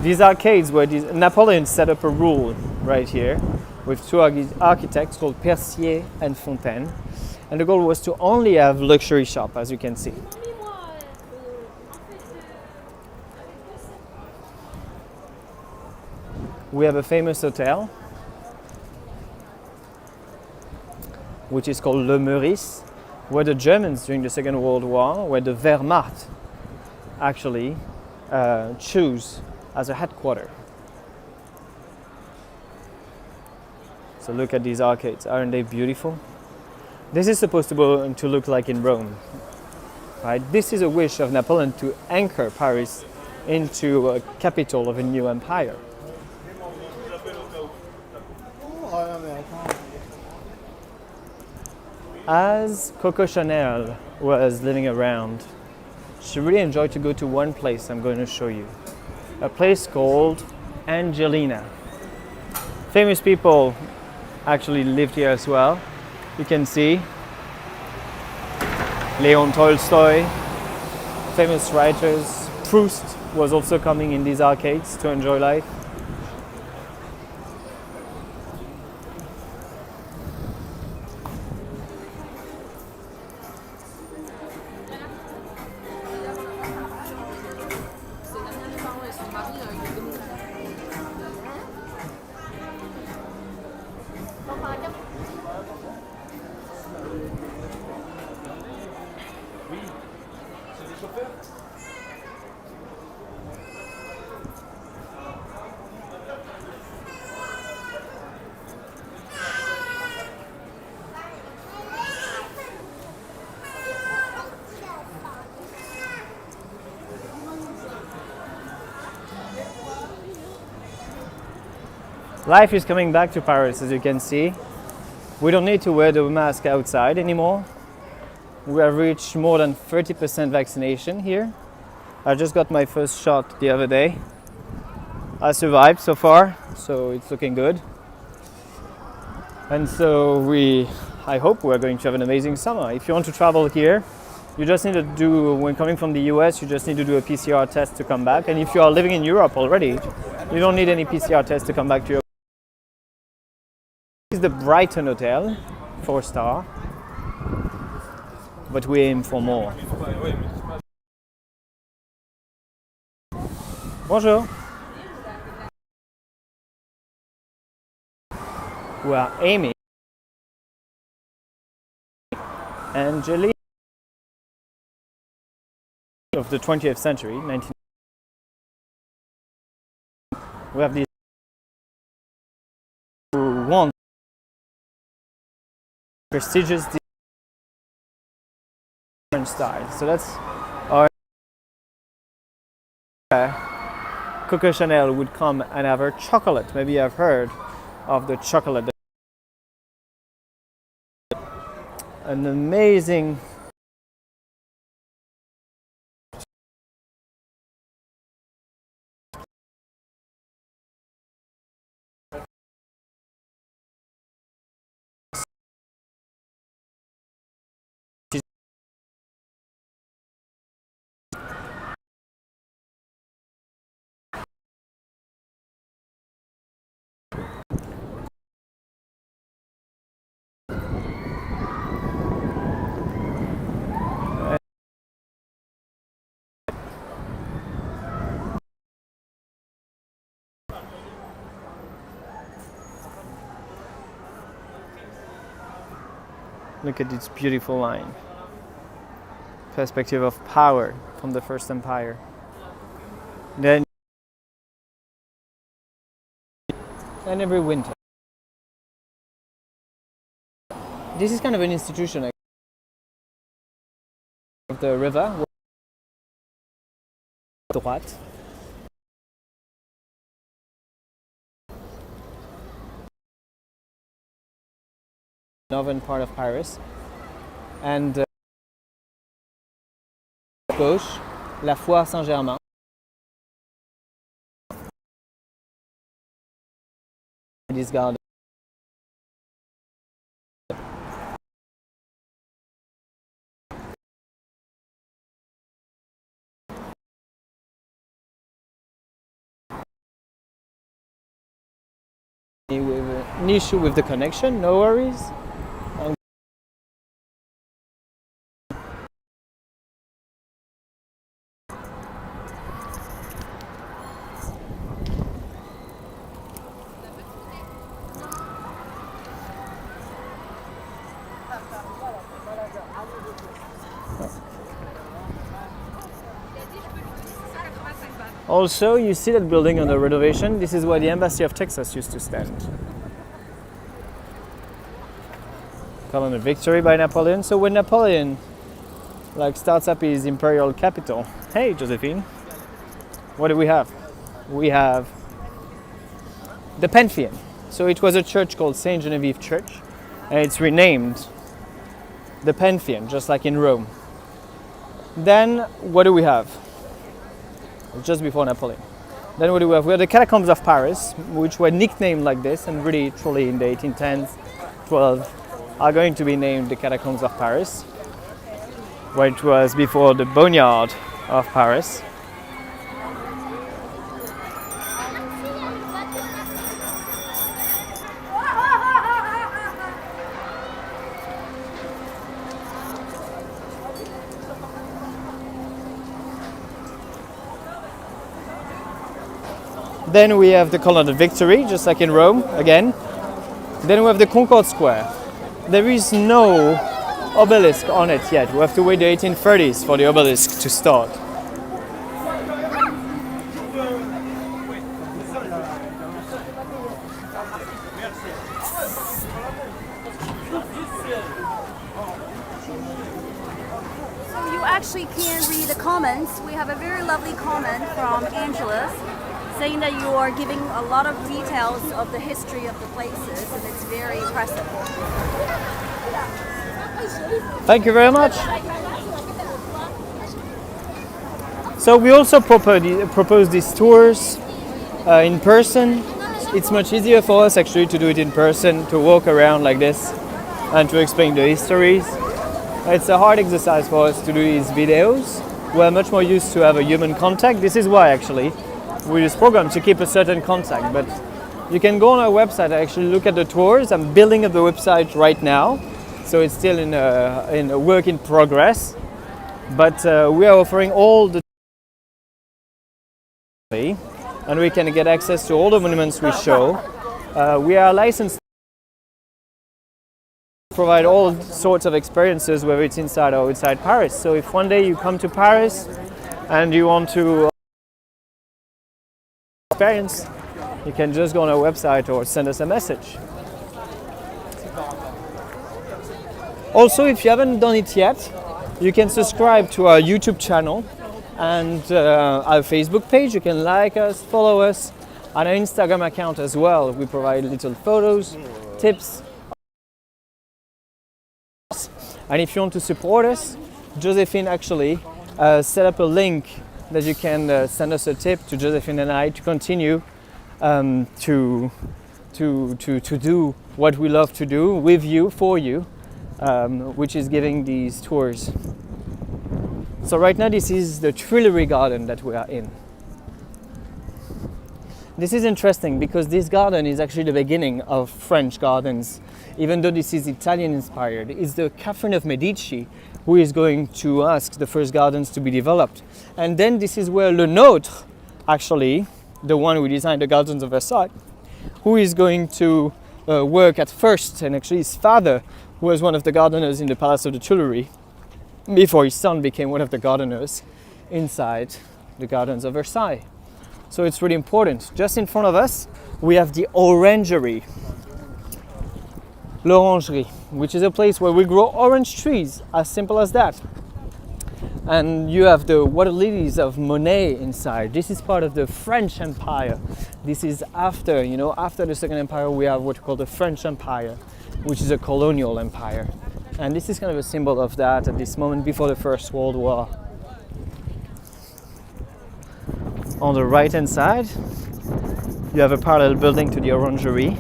These arcades were Napoleon set up a rule right here with two architects called Percier and Fontaine, and the goal was to only have luxury shop, as you can see. We have a famous hotel which is called Le Meurice, where the Germans during the Second World War, where the Wehrmacht actually choose as a headquarters. So look at these arcades, aren't they beautiful? This is supposed to look like in Rome, right? This is a wish of Napoleon to anchor Paris into a capital of a new empire. As Coco Chanel was living around, she really enjoyed to go to one place I'm going to show you. A place called Angelina. Famous people actually lived here as well. You can see Leon Tolstoy, famous writers. Proust was also coming in these arcades to enjoy life. Life is coming back to Paris, as you can see. We don't need to wear the mask outside anymore. We have reached more than 30% vaccination here. I just got my first shot the other day. I survived so far, so it's looking good. And so I hope we're going to have an amazing summer. If you want to travel here, you just need to do, when coming from the US, you just need to do a PCR test to come back. And if you are living in Europe already, you don't need any PCR test to come back to Europe. This is the Brighton Hotel, 4-star, but we aim for more. Bonjour. We are aiming Angelique of the 20th century, 19. We have these who want prestigious French style. So that's our Coco Chanel would come and have her chocolate. Maybe I've heard of the chocolate. An amazing Look at this beautiful line. Perspective of power from the First Empire. Then, and every winter. This is kind of an institution of the river. Droite. Northern part of Paris, and gauche, la foire Saint-Germain. This garden. With an issue with the connection, no worries. Also, you see that building under renovation. This is where the Embassy of Texas used to stand. Column of Victory by Napoleon. So when Napoleon starts up his imperial capital, hey Josephine, what do we have? We have the Pantheon. So it was a church called Saint Genevieve Church, and it's renamed the Pantheon, just like in Rome. Then what do we have? Just before Napoleon. Then what do we have? We have the Catacombs of Paris, which were nicknamed like this, and really, truly in the 1810s, 12, are going to be named the Catacombs of Paris, which was before the Boneyard of Paris. Then we have the Column of Victory, just like in Rome, again. Then we have the Concorde Square. There is no obelisk on it yet. We have to wait the 1830s for the obelisk to start. You actually can read the comments. We have a very lovely comment from Angela saying that you are giving a lot of details of the history of the places, and it's very impressive. Thank you very much. So we also propose these tours in person. It's much easier for us actually to do it in person, to walk around like this and to explain the histories. It's a hard exercise for us to do these videos. We're much more used to have a human contact. This is why actually we use program to keep a certain contact. But you can go on our website and actually look at the tours. I'm building up the website right now, so it's still in a work in progress. But we are offering all the and we can get access to all the monuments we show. We are licensed to provide all sorts of experiences, whether it's inside or outside Paris. So if one day you come to Paris and you want to experience, you can just go on our website or send us a message. Also, if you haven't done it yet, you can subscribe to our YouTube channel and our Facebook page. You can like us, follow us, and our Instagram account as well. We provide little photos, tips. And if you want to support us, Josephine actually set up a link that you can send us a tip to Josephine and I to continue to do what we love to do with you, for you, which is giving these tours. So right now this is the Tuileries garden that we are in. This is interesting because this garden is actually the beginning of French gardens, even though this is Italian inspired. It's the Catherine of Medici who is going to ask the first gardens to be developed. And then this is where Le Nôtre, actually, the one who designed the gardens of Versailles, who is going to work at first, and actually his father was one of the gardeners in the Palace of the Tuileries, before his son became one of the gardeners inside the gardens of Versailles. So it's really important. Just in front of us, we have the orangery, l'orangerie, which is a place where we grow orange trees, as simple as that. And you have the water lilies of Monet inside. This is part of the French Empire. This is after, after the Second Empire, we have what we call the French Empire, which is a colonial empire. And this is kind of a symbol of that at this moment before the First World War. On the right hand side, you have a parallel building to the orangery,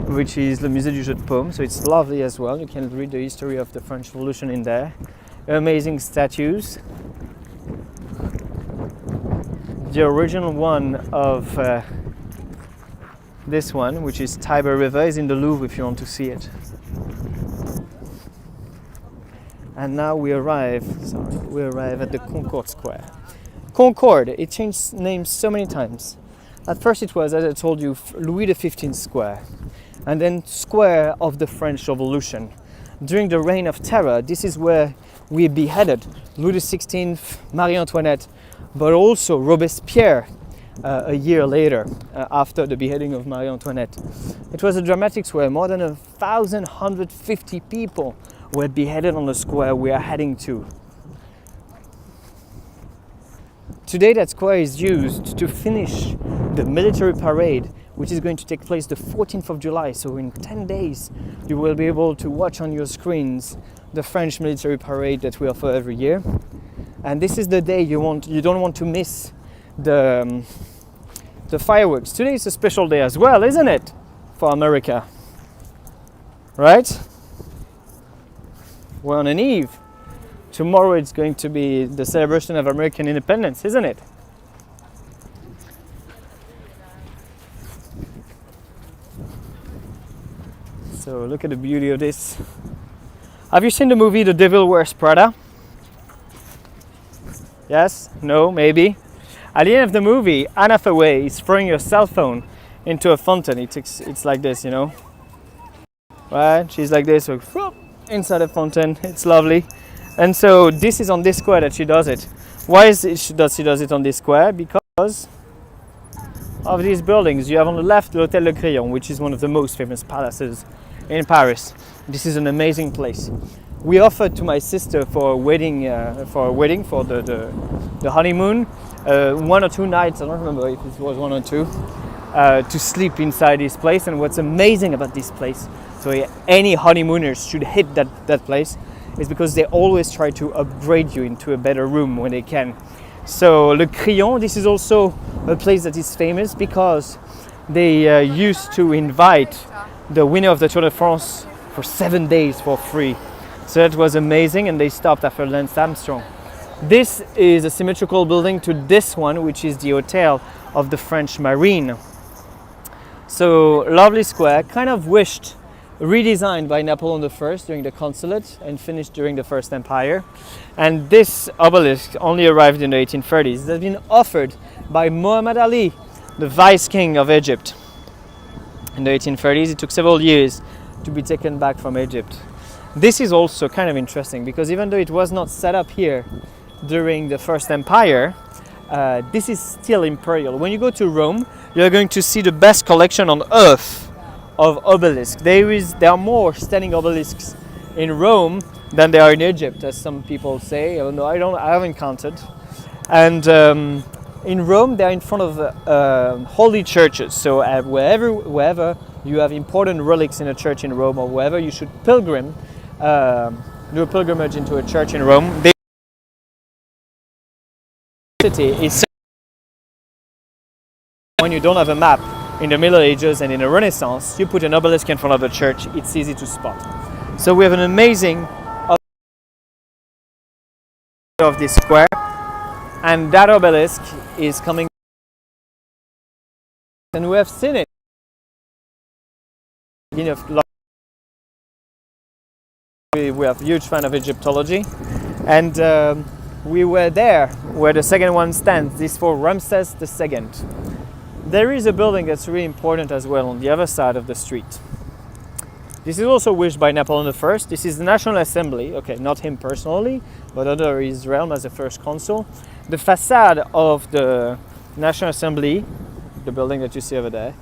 which is the Musée du Jeu de Paume. So it's lovely as well. You can read the history of the French Revolution in there. Amazing statues. The original one of this one, which is Tiber River, is in the Louvre if you want to see it. And now we arrive at the Concorde Square. Concorde, it changed names so many times. At first it was, as I told you, Louis XV Square, and then Square of the French Revolution. During the Reign of Terror, this is where we beheaded Louis XVI, Marie Antoinette, but also Robespierre a year later, after the beheading of Marie Antoinette. It was a dramatic square. More than 1,150 people were beheaded on the square we are heading to. Today that square is used to finish the military parade, which is going to take place the 14th of July. So in 10 days, you will be able to watch on your screens the French military parade that we offer every year. And this is the day you don't want to miss the fireworks. Today is a special day as well, isn't it? For America. Right? We're on an eve. Tomorrow it's going to be the celebration of American independence, isn't it? So look at the beauty of this. Have you seen the movie The Devil Wears Prada? Yes? No? Maybe? At the end of the movie, Anna Hathaway is throwing her cell phone into a fountain. It's like this, right? She's like this, so inside the fountain. It's lovely. And so this is on this square that she does it. Why she does it on this square? Because of these buildings. You have on the left the Hôtel Le Crillon, which is one of the most famous palaces in Paris. This is an amazing place. We offered to my sister for a wedding, for the honeymoon, 1 or 2 nights. I don't remember if it was 1 or 2, to sleep inside this place. And what's amazing about this place, so any honeymooners should hit that place, is because they always try to upgrade you into a better room when they can. So Le Crillon, this is also a place that is famous because they used to invite the winner of the Tour de France for 7 days for free. So that was amazing, and they stopped after Lance Armstrong. This is a symmetrical building to this one, which is the Hotel of the French Marine. So lovely square, kind of wished redesigned by Napoleon I during the consulate and finished during the First Empire. And this obelisk only arrived in the 1830s. It has been offered by Muhammad Ali, the vice king of Egypt. In the 1830s, it took several years to be taken back from Egypt. This is also kind of interesting because even though it was not set up here during the First Empire, this is still imperial. When you go to Rome, you're going to see the best collection on earth of obelisks. There are more standing obelisks in Rome than there are in Egypt, as some people say. I haven't counted. And in Rome, they're in front of holy churches. So wherever you have important relics in a church in Rome, or wherever you should do a pilgrimage into a church in Rome, the city is, when you don't have a map in the Middle Ages and in the Renaissance, you put an obelisk in front of a church, it's easy to spot. So we have an amazing of this square, and that obelisk is coming, and we have seen it. We have a huge fan of Egyptology, and we were there where the second one stands. This is for Ramses II. There is a building that's really important as well on the other side of the street. This is also wished by Napoleon I. This is the National Assembly, okay, not him personally, but under his realm as the first consul. The facade of the National Assembly, the building that you see over there,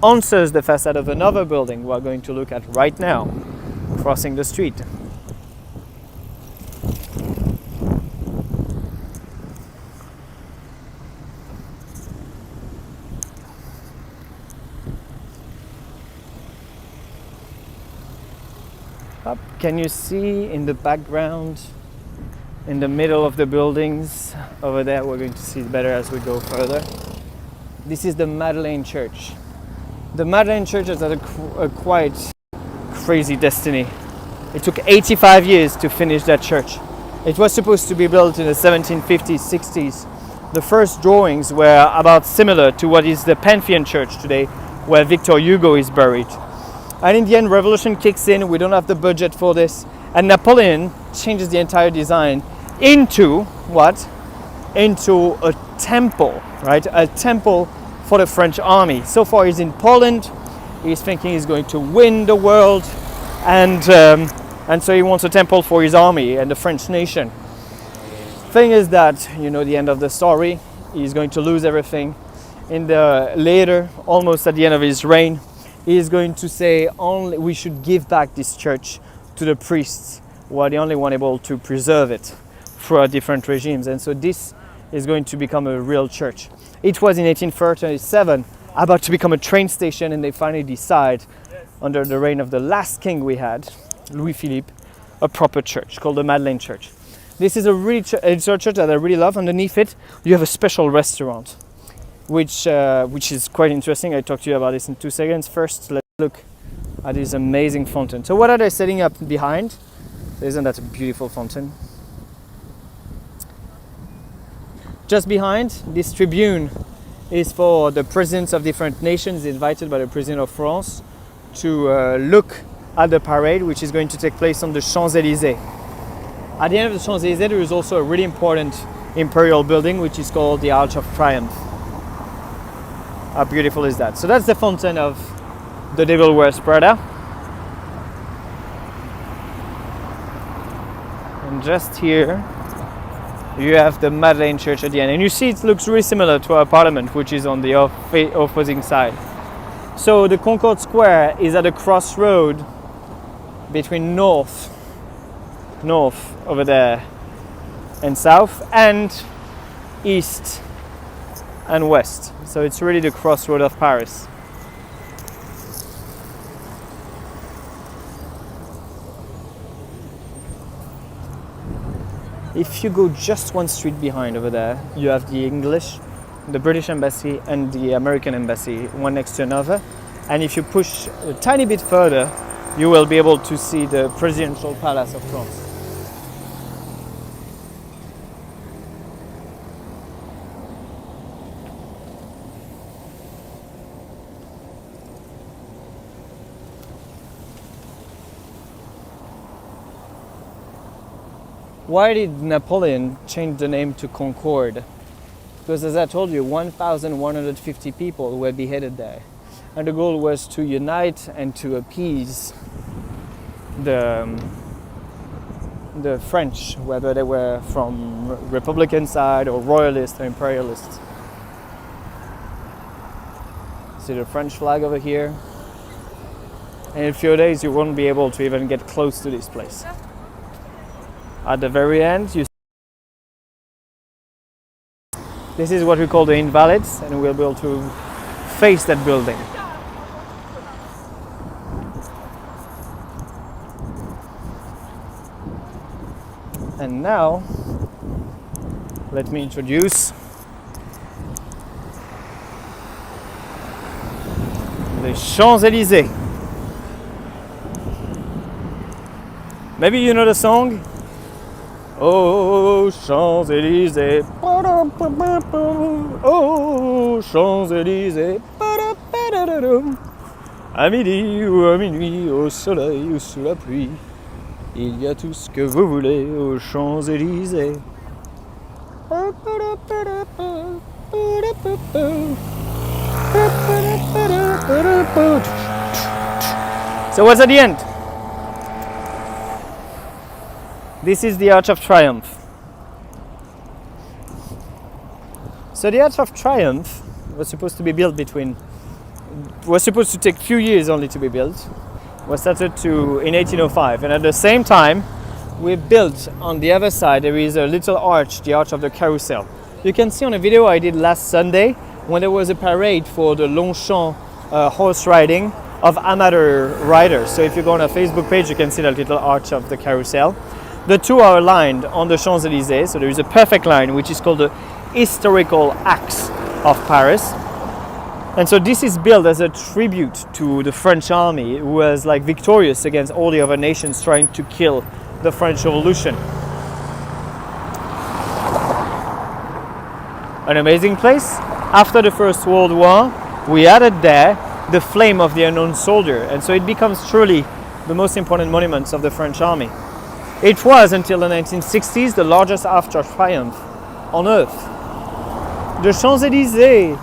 answers the facade of another building we're going to look at right now, crossing the street. Up. Can you see in the background, in the middle of the buildings, over there, we're going to see it better as we go further. This is the Madeleine Church. The Madeleine Church has had a quite crazy destiny. It took 85 years to finish that church. It was supposed to be built in the 1750s, 60s. The first drawings were about similar to what is the Pantheon Church today, where Victor Hugo is buried. And in the end, revolution kicks in, we don't have the budget for this, and Napoleon changes the entire design into what? Into a temple, right? A temple for the French army. So far he's in Poland, he's thinking he's going to win the world, and so he wants a temple for his army and the French nation. Thing is that, you know the end of the story, he's going to lose everything. Later, almost at the end of his reign, he is going to say only we should give back this church to the priests, who are the only one able to preserve it throughout different regimes. And so this is going to become a real church. It was in 1837 about to become a train station, and they finally decide, under the reign of the last king we had, Louis Philippe, a proper church called the Madeleine Church. This is it's a church that I really love. Underneath it, you have a special restaurant, which is quite interesting. I talk to you about this in 2 seconds. First, let's look at this amazing fountain. So what are they setting up behind? Isn't that a beautiful fountain? Just behind, this tribune is for the presidents of different nations invited by the President of France to look at the parade, which is going to take place on the Champs-Elysees. At the end of the Champs-Elysees, there is also a really important imperial building, which is called the Arch of Triumph. How beautiful is that? So that's the fountain of the Devil Wears Prada. And just here, you have the Madeleine Church at the end. And you see it looks really similar to our parliament, which is on the opposing side. So the Concorde Square is at a crossroad between north over there, and south, and east and west. So it's really the crossroad of Paris. If you go just one street behind over there, you have the British Embassy and the American Embassy, one next to another. And if you push a tiny bit further, you will be able to see the Presidential Palace of France. Why did Napoleon change the name to Concorde? Because as I told you, 1,150 people were beheaded there. And the goal was to unite and to appease the French, whether they were from Republican side or Royalists or Imperialists. See the French flag over here? And in a few days you won't be able to even get close to this place. At the very end, this is what we call the Invalides, and we'll be able to face that building. And now, let me introduce the Champs-Elysees. Maybe you know the song? Oh, Champs-Elysees, oh, Champs-Elysees, à midi ou à minuit, au soleil ou sous la pluie, il y a tout ce que vous voulez aux Champs-Elysees. So what's at the end? This is the Arch of Triumph. So the Arch of Triumph was supposed to be built was supposed to take a few years only to be built. Was started in 1805, and at the same time we built on the other side there is a little arch, the Arch of the Carousel. You can see on a video I did last Sunday when there was a parade for the Longchamp horse riding of amateur riders. So if you go on our Facebook page you can see the little arch of the Carousel. The two are aligned on the Champs-Elysees, so there is a perfect line which is called the historical axe of Paris. And so this is built as a tribute to the French army, who was like victorious against all the other nations trying to kill the French Revolution. An amazing place. After the First World War, we added there the flame of the unknown soldier, and so it becomes truly the most important monuments of the French army. It was, until the 1960s, the largest Arch of Triumph on Earth. The Champs-Elysees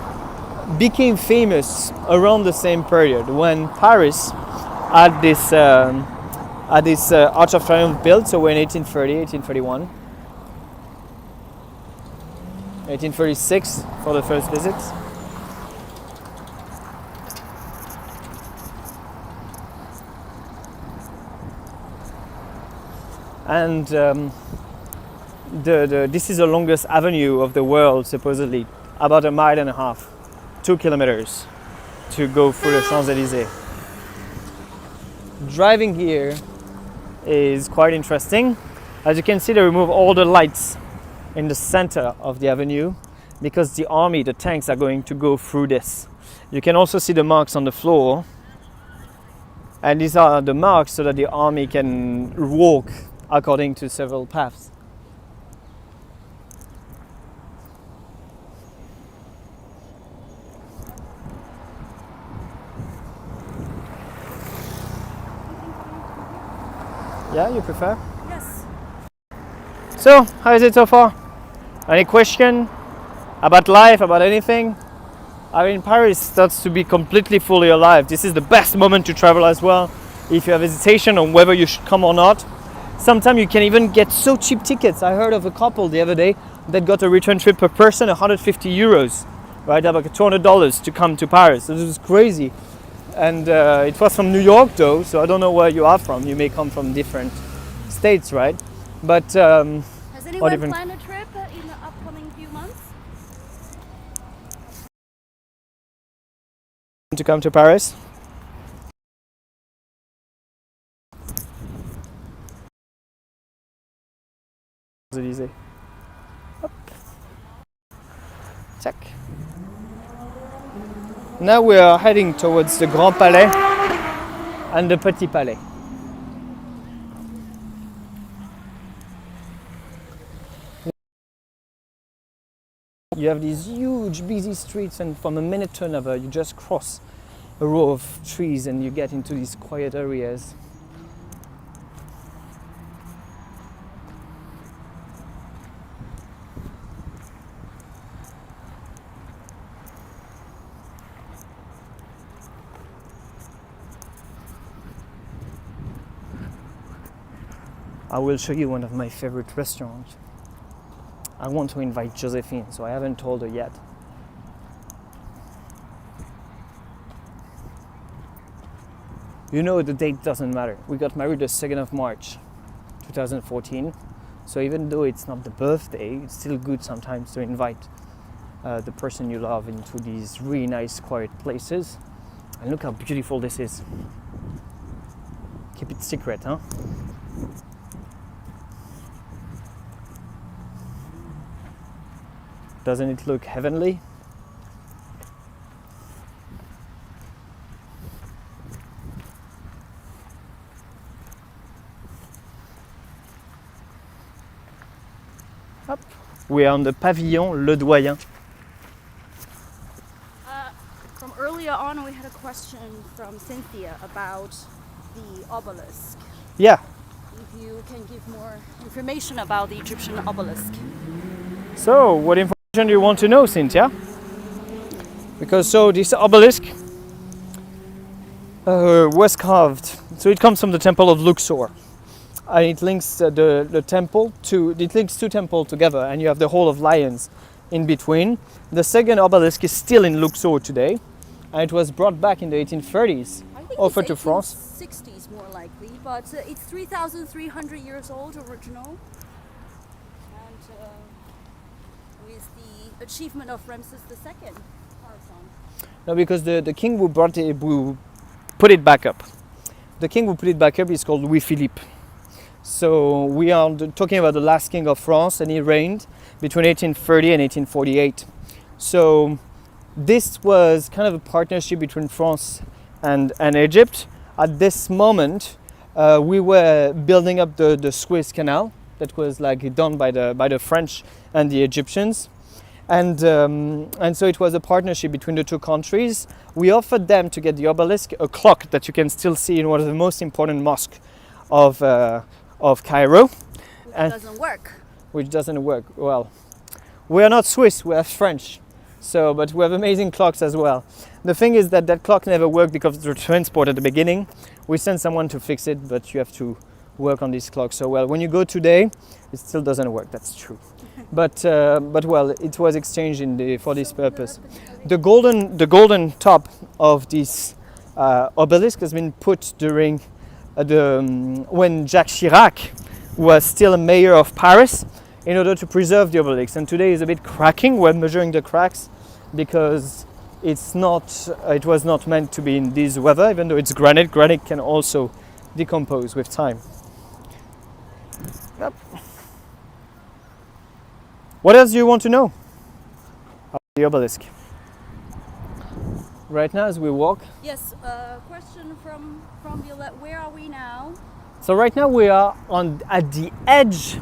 became famous around the same period when Paris had this Arch of Triumph built, so we're in 1830, 1831. 1836 for the first visits. And this is the longest avenue of the world, supposedly, about 1.5 miles, 2 kilometers, to go through the Champs-Elysees. Driving here is quite interesting. As you can see, they remove all the lights in the center of the avenue because the army, the tanks, are going to go through this. You can also see the marks on the floor, and these are the marks so that the army can walk according to several paths. Yeah, you prefer? Yes. So, how is it so far? Any question about life, about anything? I mean, Paris starts to be completely fully alive. This is the best moment to travel as well. If you have hesitation on whether you should come or not, Sometimes you can even get so cheap tickets. I heard of a couple the other day that got a return trip per person 150 euros, right? About $200 to come to Paris. So this is crazy. And it was from New York though, so I don't know where you are from. You may come from different states, right? But has anyone planned a trip in the upcoming few months? To come to Paris? Champs-Elysees. Hop. Check. Now we are heading towards the Grand Palais and the Petit Palais. You have these huge busy streets, and from a minute to another you just cross a row of trees and you get into these quiet areas. I will show you one of my favorite restaurants. I want to invite Josephine, so I haven't told her yet. You know, the date doesn't matter. We got married the 2nd of March 2014, so even though it's not the birthday, it's still good sometimes to invite the person you love into these really nice quiet places. And look how beautiful this is. Keep it secret, huh? Doesn't it look heavenly? Hop. We are on the Pavillon Le Doyen. From earlier on, we had a question from Cynthia about the obelisk. Yeah. If you can give more information about the Egyptian obelisk. So, what information do you want to know, Cynthia? Because this obelisk was carved. So it comes from the temple of Luxor, and it links the temple to it links two temples together, and you have the Hall of Lions in between. The second obelisk is still in Luxor today, and it was brought back in the 1830s, offered to France. 60s more likely, but it's 3,300 years old original. With the achievement of Ramses II. No, because the king who who put it back up. The king who put it back up is called Louis Philippe. So we are talking about the last king of France, and he reigned between 1830 and 1848. So this was kind of a partnership between France and Egypt. At this moment, we were building up the Suez Canal that was like done by the French and the Egyptians, and so it was a partnership between the two countries. We offered them to get the obelisk, a clock that you can still see in one of the most important mosques of Cairo, which doesn't work. Well, we are not Swiss, we are French, but we have amazing clocks as well. The thing is that clock never worked because of the transport at the beginning. We sent someone to fix it, but you have to work on this clock. So when you go today, it still doesn't work. That's true. But it was exchanged for this purpose. The golden top of this obelisk has been put during when Jacques Chirac was still a mayor of Paris, in order to preserve the obelisk. And today is a bit cracking. We're measuring the cracks because it was not meant to be in this weather. Even though it's granite, granite can also decompose with time. Yep. What else do you want to know about the obelisk? Right now as we walk. Yes, question from Violette. Where are we now? So right now we are at the edge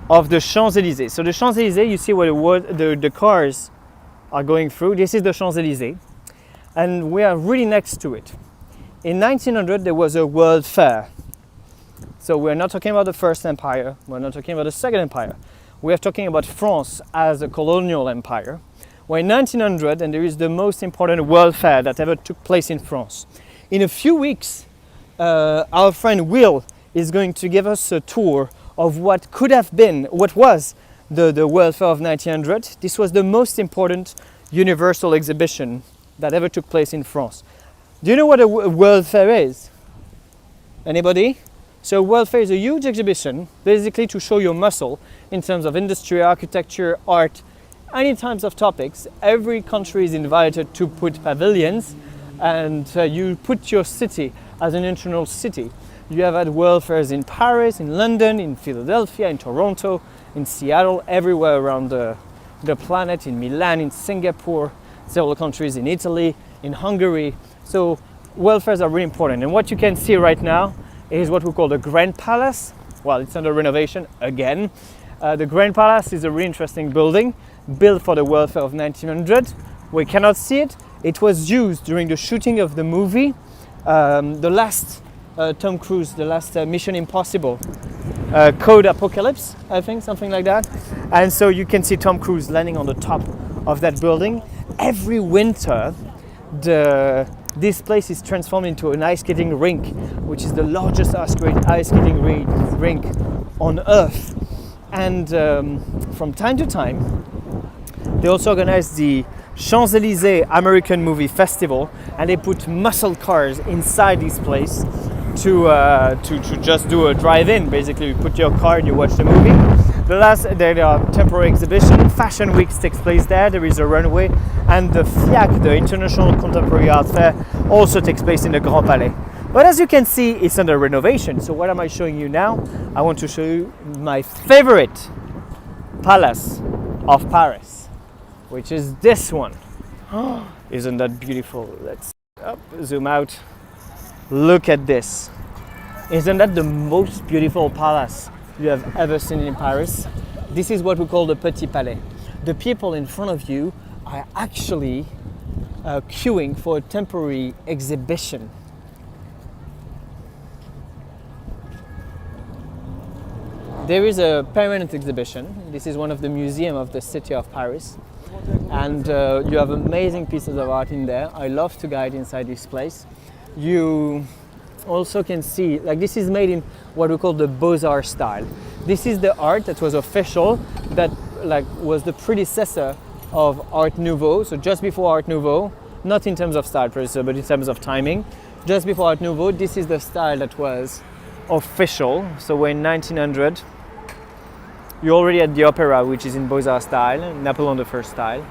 of the Champs-Elysees. So the Champs-Elysees, you see where the cars are going through. This is the Champs-Elysees, and we are really next to it. In 1900 there was a World Fair. So we're not talking about the First Empire, we're not talking about the Second Empire. We are talking about France as a colonial empire. We're in 1900, and there is the most important World Fair that ever took place in France. In a few weeks, our friend Will is going to give us a tour of what could have been, what was the World Fair of 1900. This was the most important universal exhibition that ever took place in France. Do you know what a World Fair is? Anybody? So World Fair is a huge exhibition, basically to show your muscle in terms of industry, architecture, art, any types of topics. Every country is invited to put pavilions, and you put your city as an international city. You have had World Fairs in Paris, in London, in Philadelphia, in Toronto, in Seattle, everywhere around the planet, in Milan, in Singapore, several countries in Italy, in Hungary. So World Fairs are really important. And what you can see right now is what we call the Grand Palace. Well, it's under renovation again. The Grand Palace is a really interesting building built for the World Fair of 1900. We cannot see it. It was used during the shooting of the movie, the last Tom Cruise, the last Mission Impossible, Code Apocalypse, I think, something like that. And so you can see Tom Cruise landing on the top of that building. Every winter, this place is transformed into an ice skating rink, which is the largest ice skating rink on Earth. And from time to time, they also organize the Champs-Elysees American Movie Festival, and they put muscle cars inside this place to just do a drive-in. Basically, you put your car and you watch the movie. There are temporary exhibition. Fashion Weeks takes place there. There is a runway, and the FIAC, the International Contemporary Art Fair, also takes place in the Grand Palais. But as you can see, it's under renovation. So what am I showing you now? I want to show you my favorite palace of Paris, which is this one. Isn't that beautiful? Let's zoom out. Look at this. Isn't that the most beautiful palace you have ever seen in Paris? This is what we call the Petit Palais. The people in front of you are actually queuing for a temporary exhibition. There is a permanent exhibition. This is one of the museums of the city of Paris. And you have amazing pieces of art in there. I love to guide inside this place. You also can see, like, this is made in what we call the Beaux-Arts style. This is the art that was official, that was the predecessor of Art Nouveau. So just before Art Nouveau, not in terms of style, but in terms of timing. Just before Art Nouveau, this is the style that was official. So we're in 1900. You already had the opera, which is in Beaux-Arts style, Napoleon I style.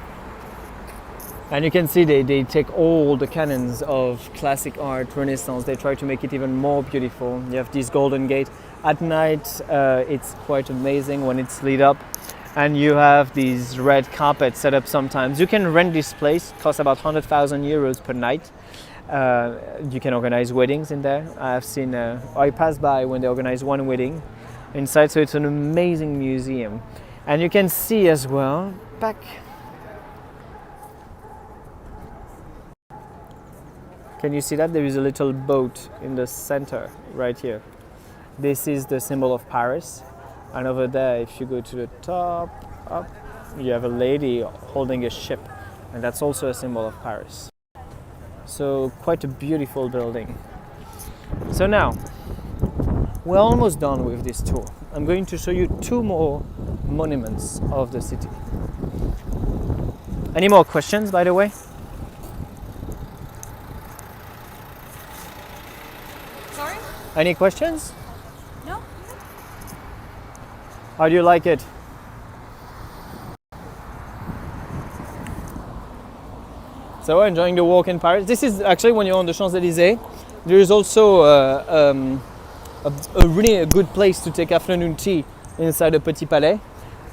And you can see they take all the canons of classic art, Renaissance, they try to make it even more beautiful. You have this golden gate. At night, it's quite amazing when it's lit up. And you have these red carpets set up sometimes. You can rent this place, it costs about 100,000 euros per night. You can organize weddings in there. I've seen, I passed by when they organize one wedding inside, so it's an amazing museum. And you can see as well, back. Can you see that? There is a little boat in the center right here. This is the symbol of Paris. And over there, if you go to the top, up, you have a lady holding a ship. And that's also a symbol of Paris. So quite a beautiful building. So now, we're almost done with this tour. I'm going to show you two more monuments of the city. Any more questions, by the way? Sorry? Any questions? No. How do you like it? So we're enjoying the walk in Paris. This is actually when you're on the Champs-Elysees. There is also a really good place to take afternoon tea inside the Petit Palais.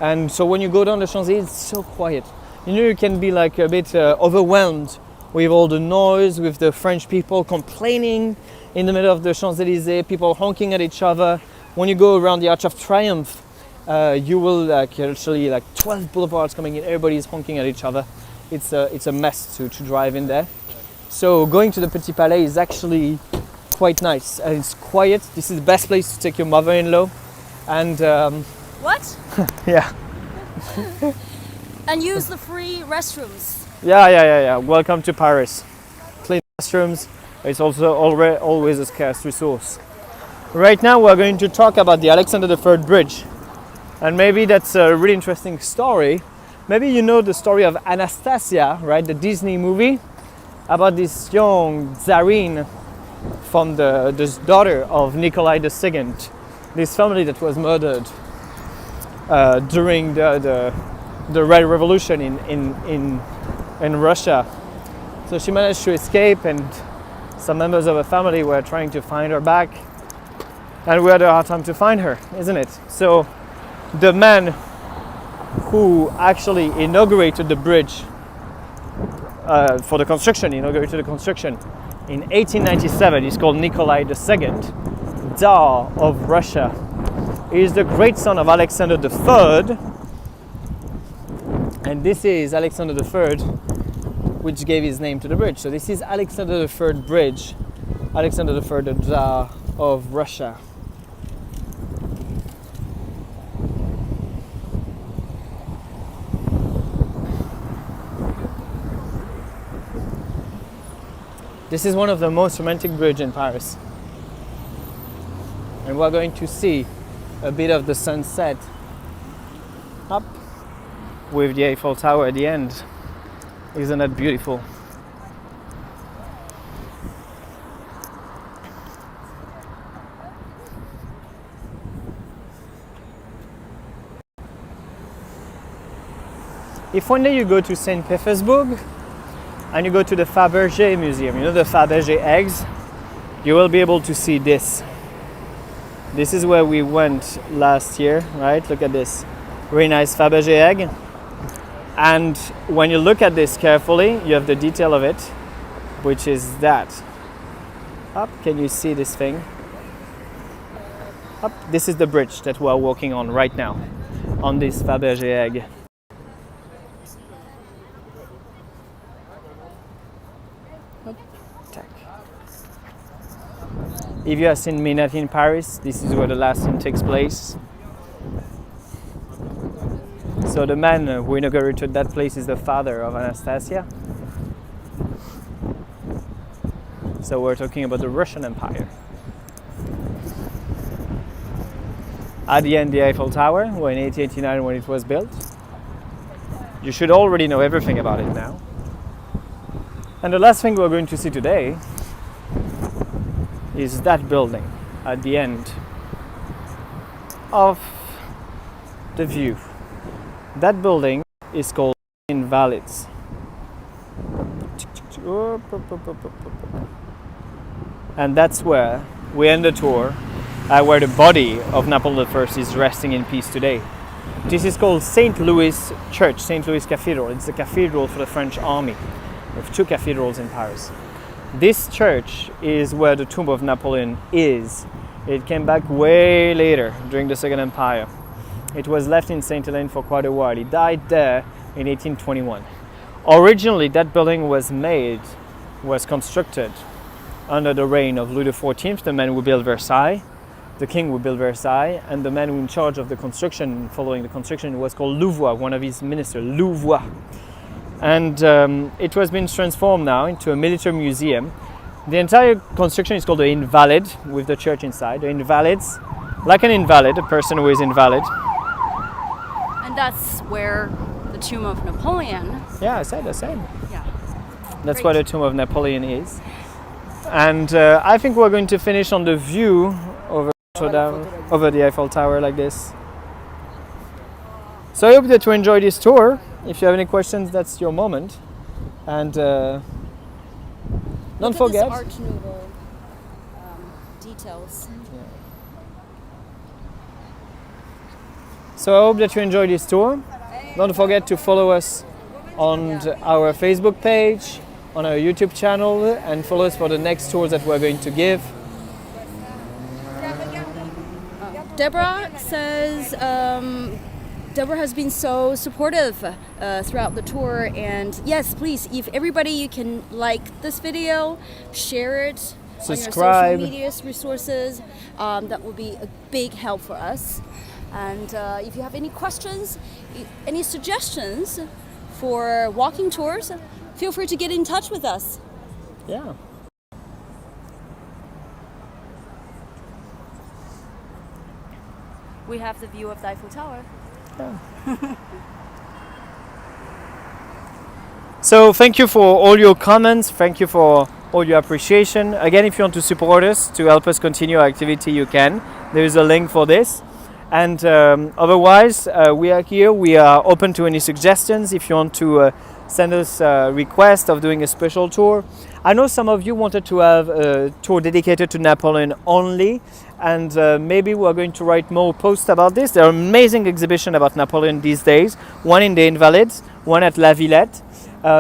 And so when you go down the Champs-Elysees, it's so quiet. You know, you can be like a bit overwhelmed with all the noise, with the French people complaining in the middle of the Champs-Elysees, people honking at each other. When you go around the Arch of Triumph, you will actually 12 boulevards coming in, everybody's honking at each other. It's a mess to drive in there. So going to the Petit Palais is actually quite nice. It's quiet. This is the best place to take your mother-in-law. And What? yeah. And use the free restrooms. Yeah. Welcome to Paris. Clean restrooms. It's also always a scarce resource. Right now we're going to talk about the Alexander III Bridge. And maybe that's a really interesting story. Maybe you know the story of Anastasia, right? The Disney movie about this young Tsarine from this daughter of Nikolai II. This family that was murdered during the Red Revolution in Russia. So she managed to escape, and some members of her family were trying to find her back. And we had a hard time to find her, isn't it? So the man who actually inaugurated the bridge for the construction, in 1897, is called Nikolai II, Tsar of Russia. He is the great son of Alexander III, and this is Alexander III, which gave his name to the bridge. So this is Alexander III Bridge, Alexander III, the Tsar of Russia. This is one of the most romantic bridges in Paris. And we're going to see a bit of the sunset up with the Eiffel Tower at the end. Isn't that beautiful? If one day you go to St. Petersburg and you go to the Fabergé Museum, you know the Fabergé eggs, you will be able to see this. This is where we went last year, right? Look at this. Very nice Fabergé egg. And when you look at this carefully, you have the detail of it, which is that. Up, can you see this thing? Up, this is the bridge that we are walking on right now, on this Fabergé egg. If you have seen Midnight in Paris, this is where the last scene takes place. So the man who inaugurated that place is the father of Anastasia. So we're talking about the Russian Empire. At the end, the Eiffel Tower, in 1889 when it was built. You should already know everything about it now. And the last thing we're going to see today is that building at the end of the view. That building is called Invalids. And that's where we end the tour, where the body of Napoleon I is resting in peace today. This is called St. Louis Church, St. Louis Cathedral. It's the cathedral for the French army. We have two cathedrals in Paris. This church is where the tomb of Napoleon is. It came back way later, during the Second Empire. It was left in St. Helene for quite a while. He died there in 1821. Originally, that building was constructed under the reign of Louis XIV, the man who built Versailles, the king who built Versailles, and the man who in charge of the construction, following the construction, was called Louvois, one of his ministers, Louvois. And it was being transformed now into a military museum. The entire construction is called the Invalid, with the church inside. The Invalids, like an invalid, a person who is invalid. And that's where the tomb of Napoleon. Yeah, I said. Yeah. That's Great. where the tomb of Napoleon is. And I think we're going to finish on the view over the Eiffel Tower like this. So I hope that you enjoyed this tour. If you have any questions, that's your moment. And don't forget. This Art Nouveau details. Yeah. So I hope that you enjoyed this tour. Don't forget to follow us on our Facebook page, on our YouTube channel, and follow us for the next tours that we're going to give. Deborah says Deborah has been so supportive throughout the tour, and yes, please, if everybody, you can like this video, share it subscribe on your social media resources. That will be a big help for us. And if you have any questions, any suggestions for walking tours, feel free to get in touch with us. Yeah. we have the view of the Eiffel Tower. So thank you for all your comments. Thank you for all your appreciation. Again, if you want to support us, to help us continue our activity, you can. There is a link for this. And otherwise, we are here. We are open to any suggestions. If you want to send us a request of doing a special tour. I know some of you wanted to have a tour dedicated to Napoleon only, and maybe we're going to write more posts about this. There are amazing exhibitions about Napoleon these days. One in the Invalides, one at La Villette.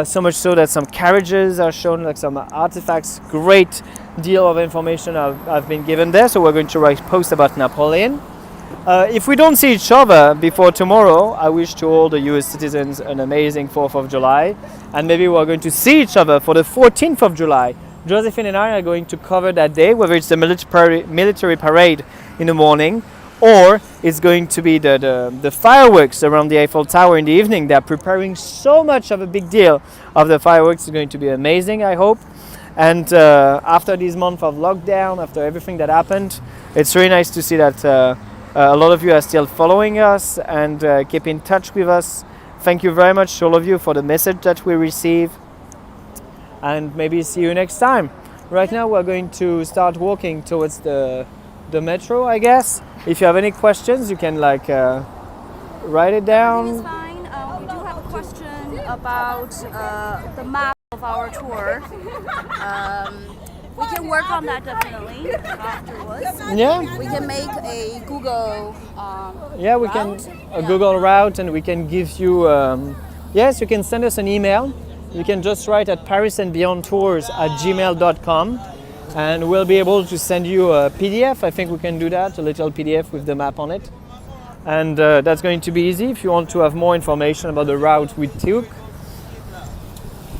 So much so that some carriages are shown, like some artifacts. Great deal of information I've been given there. So we're going to write posts about Napoleon. If we don't see each other before tomorrow, I wish to all the US citizens an amazing 4th of July. And maybe we're going to see each other for the 14th of July. Josephine and I are going to cover that day, whether it's the military parade in the morning, or it's going to be the fireworks around the Eiffel Tower in the evening. They're preparing so much of a big deal of the fireworks. It's going to be amazing, I hope. And after this month of lockdown, after everything that happened, it's really nice to see that a lot of you are still following us and keep in touch with us. Thank you very much to all of you for the message that we receive. And maybe see you next time. Right now we're going to start walking towards the metro, I guess. If you have any questions, you can write it down. It's fine. We do have a question about the map of our tour. We can work on that definitely afterwards. Yeah. We can make a Google Yeah, we route. can a Google route, and we can give you. Yes, you can send us an email. You can just write at parisandbeyondtours@gmail.com, and we'll be able to send you a PDF. I think we can do that, a little PDF with the map on it, and that's going to be easy if you want to have more information about the route we took.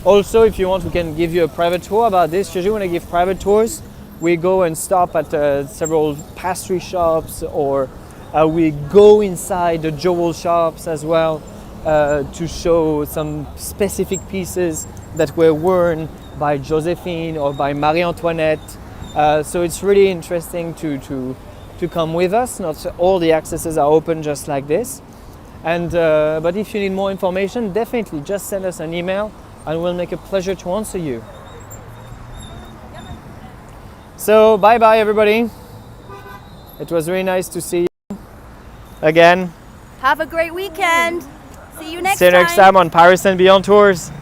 Also, if you want, we can give you a private tour about this. Usually when I give private tours, we go and stop at several pastry shops, or we go inside the jewel shops as well to show some specific pieces that were worn by Josephine or by Marie Antoinette. So it's really interesting to come with us. Not all the accesses are open just like this. And but if you need more information, definitely just send us an email, and we'll make a pleasure to answer you. So bye bye everybody. It was really nice to see you again. Have a great weekend. See you next See you next time on Paris and Beyond Tours.